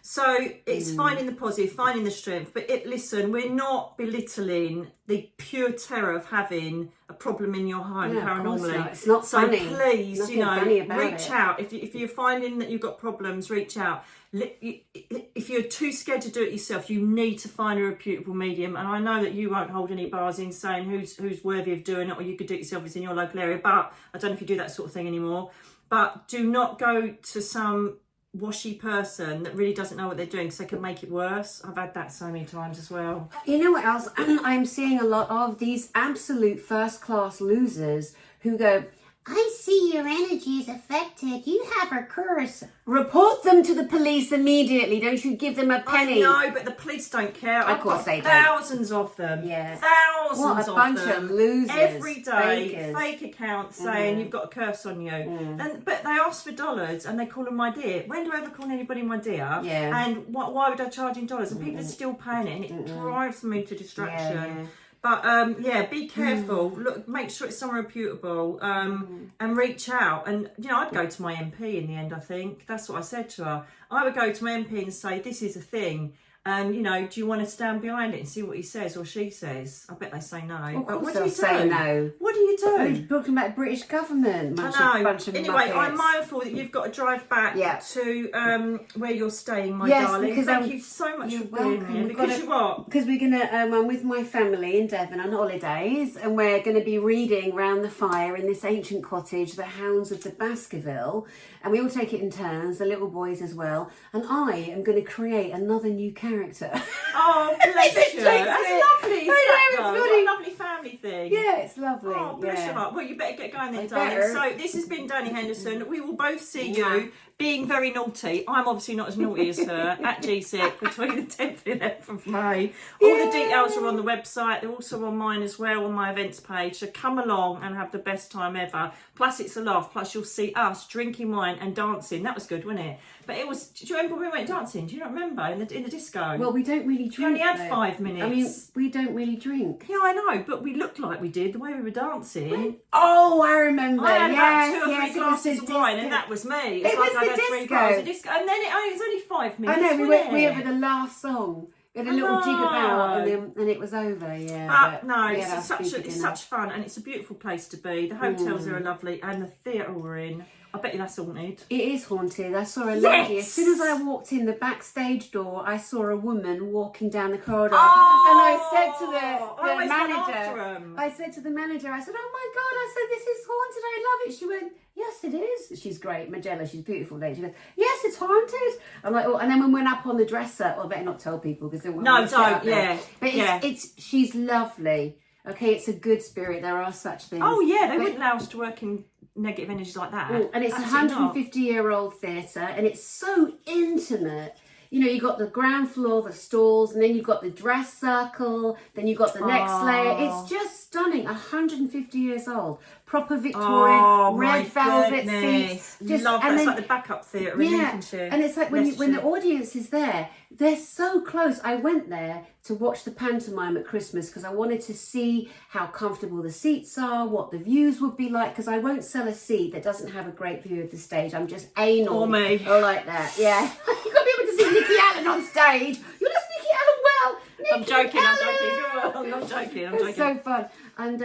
So it's finding the positive, finding the strength. But listen, we're not belittling the pure terror of having a problem in your home paranormally. It's not funny. So please, Nothing reach out. If you're finding that you've got problems, reach out. If you're too scared to do it yourself, you need to find a reputable medium. And I know that you won't hold any bars in saying who's worthy of doing it, or you could do it yourself. It's in your local area. But I don't know if you do that sort of thing anymore. But do not go to some washy person that really doesn't know what they're doing because they can make it worse. I've had that so many times as well. You know what else? I'm seeing a lot of these absolute first class losers who go, I see your energy is affected. You have a curse. Report them to the police immediately. Don't you give them a penny. No, but the police don't care. Of course they don't. Thousands of them. Yeah. Thousands What a of bunch them. of losers. Every day, Fakers. fake accounts saying you've got a curse on you. But they ask for dollars and they call them my dear. When do I ever call anybody my dear? Yeah. And why would I charge in dollars? And people are still paying it, and it drives me to distraction. Yeah. But be careful. Look, make sure it's somewhere reputable, and reach out. And I'd go to my MP in the end. I think that's what I said to her. I would go to my MP and say, "This is a thing." And do you want to stand behind it and see what he says or she says? I bet they say no. Of but course what do they'll you do? say no. What do you We're do? talking about British government. I know. Bunch of Anyway, muppets. I'm mindful that you've got to drive back to where you're staying, my Yes, darling. because Thank you so much you're for being welcome. here. We've Because got you what? Because we're going to, I'm with my family in Devon on holidays, and we're going to be reading round the fire in this ancient cottage, The Hounds of the Baskerville, and we all take it in turns, the little boys as well, and I am going to create another new character. Oh, bless you. That's lovely. I know, it's funny. What a lovely family thing. Yeah, it's lovely. Oh, bless yeah. your heart. Well, you better get going then, I darling. better. So this has been Dani Henderson. We will both see you being very naughty. I'm obviously not as naughty as her at GSIC between the 10th and 11th of May. All the details are on the website. They're also on mine as well, on my events page. So come along and have the best time ever. Plus it's a laugh. Plus you'll see us drinking wine and dancing. That was good, wasn't it? But it was. Do you remember when we went dancing? Do you not remember in the disco? Well, we don't really drink. You only had though. 5 minutes. I mean, we don't really drink. Yeah, I know, but we looked like we did the way we were dancing. Oh, I remember. I had yes, about 2 or 3 yes, glasses it was of the wine, disco. and that was me. It It's was like the I had 3 disco. glasses of disco, and then it was only 5 minutes. I know, we wasn't went it? over the last song. We had a little jig about, and it was over, But no, we had our it's speaker dinner. such fun, and it's a beautiful place to be. The hotels Mm. are lovely, and the theatre we're in. I bet you that's haunted. It is haunted. I saw a lady. Yes! As soon as I walked in the backstage door, I saw a woman walking down the corridor. Oh! And I said to I the always run after manager, 'em. I said, "Oh my God," I said, "this is haunted. I love it." She went, "Yes, it is." She's great. Magella, she's a beautiful lady. She goes, "Yes, it's haunted." I'm like, oh, and then when we went up on the dresser, well, I better not tell people because they won't No, want to sit don't, up there. yeah, But yeah. she's lovely. Okay, it's a good spirit. There are such things. Oh yeah, they But- wouldn't allow us to work in negative energies like that. and it's a Absolutely not. 150-year-old theatre, and it's so intimate. You got the ground floor, the stalls, and then you've got the dress circle, then you've got the next layer. It's just stunning. 150 years old. Proper Victorian, Oh, my red velvet goodness. seats. Love that. and It's then- like the backup theatre in Lincolnshire. and it's like when the Leicestershire. audience is there, they're so close. I went there to watch the pantomime at Christmas because I wanted to see how comfortable the seats are, what the views would be like, because I won't sell a seat that doesn't have a great view of the stage. I'm just anal. Or me. Or like that, yeah. You've got to be able to see Nicky Allen on stage. You listen to Nicky Allen well. I'm Nicky joking, I'm Allen! joking. I'm joking. It's so fun. And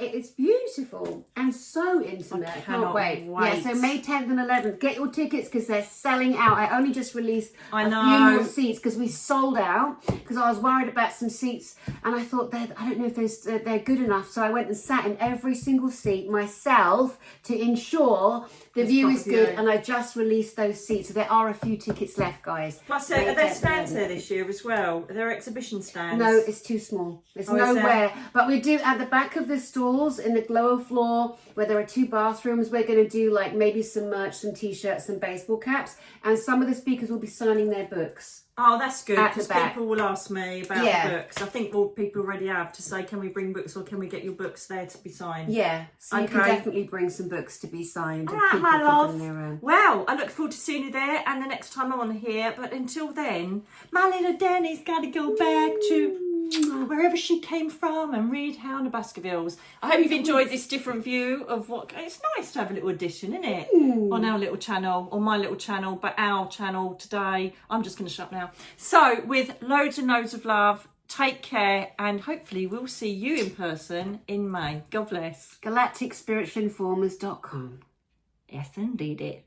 it's beautiful and so intimate. I can't cannot wait. wait. Yeah, so May 10th and 11th, get your tickets because they're selling out. I only just released I a know. few more seats because we sold out because I was worried about some seats and I thought I don't know if they're good enough. So I went and sat in every single seat myself to ensure the view is proper good, view. and I just released those seats. So there are a few tickets left, guys. Plus, May are there 10th, stands 11th. there this year as well? Are there exhibition stands? No, it's too small. There's Oh, is there? nowhere. But we do at the back of the stalls in the lower floor where there are 2 bathrooms. We're going to do like maybe some merch, some t-shirts, some baseball caps, and some of the speakers will be signing their books. Oh, that's good, At the because back. people will ask me about Yeah. the books. I think all people already have to say, can we bring books or can we get your books there to be signed? Yeah, so you can Okay. definitely bring some books to be signed. All and right, people my can love. bring their own. Well, I look forward to seeing you there and the next time I'm on here. But until then, my little Dani's got to go back to wherever she came from and read Hound of Baskervilles. I hope you've enjoyed this different view of what... It's nice to have a little addition, isn't it? On our little channel, or my little channel, but our channel today. I'm just going to shut up now. So, with loads and loads of love, take care, and hopefully we'll see you in person in May. God bless. GalacticSpiritualinformers.com. Yes, indeed it.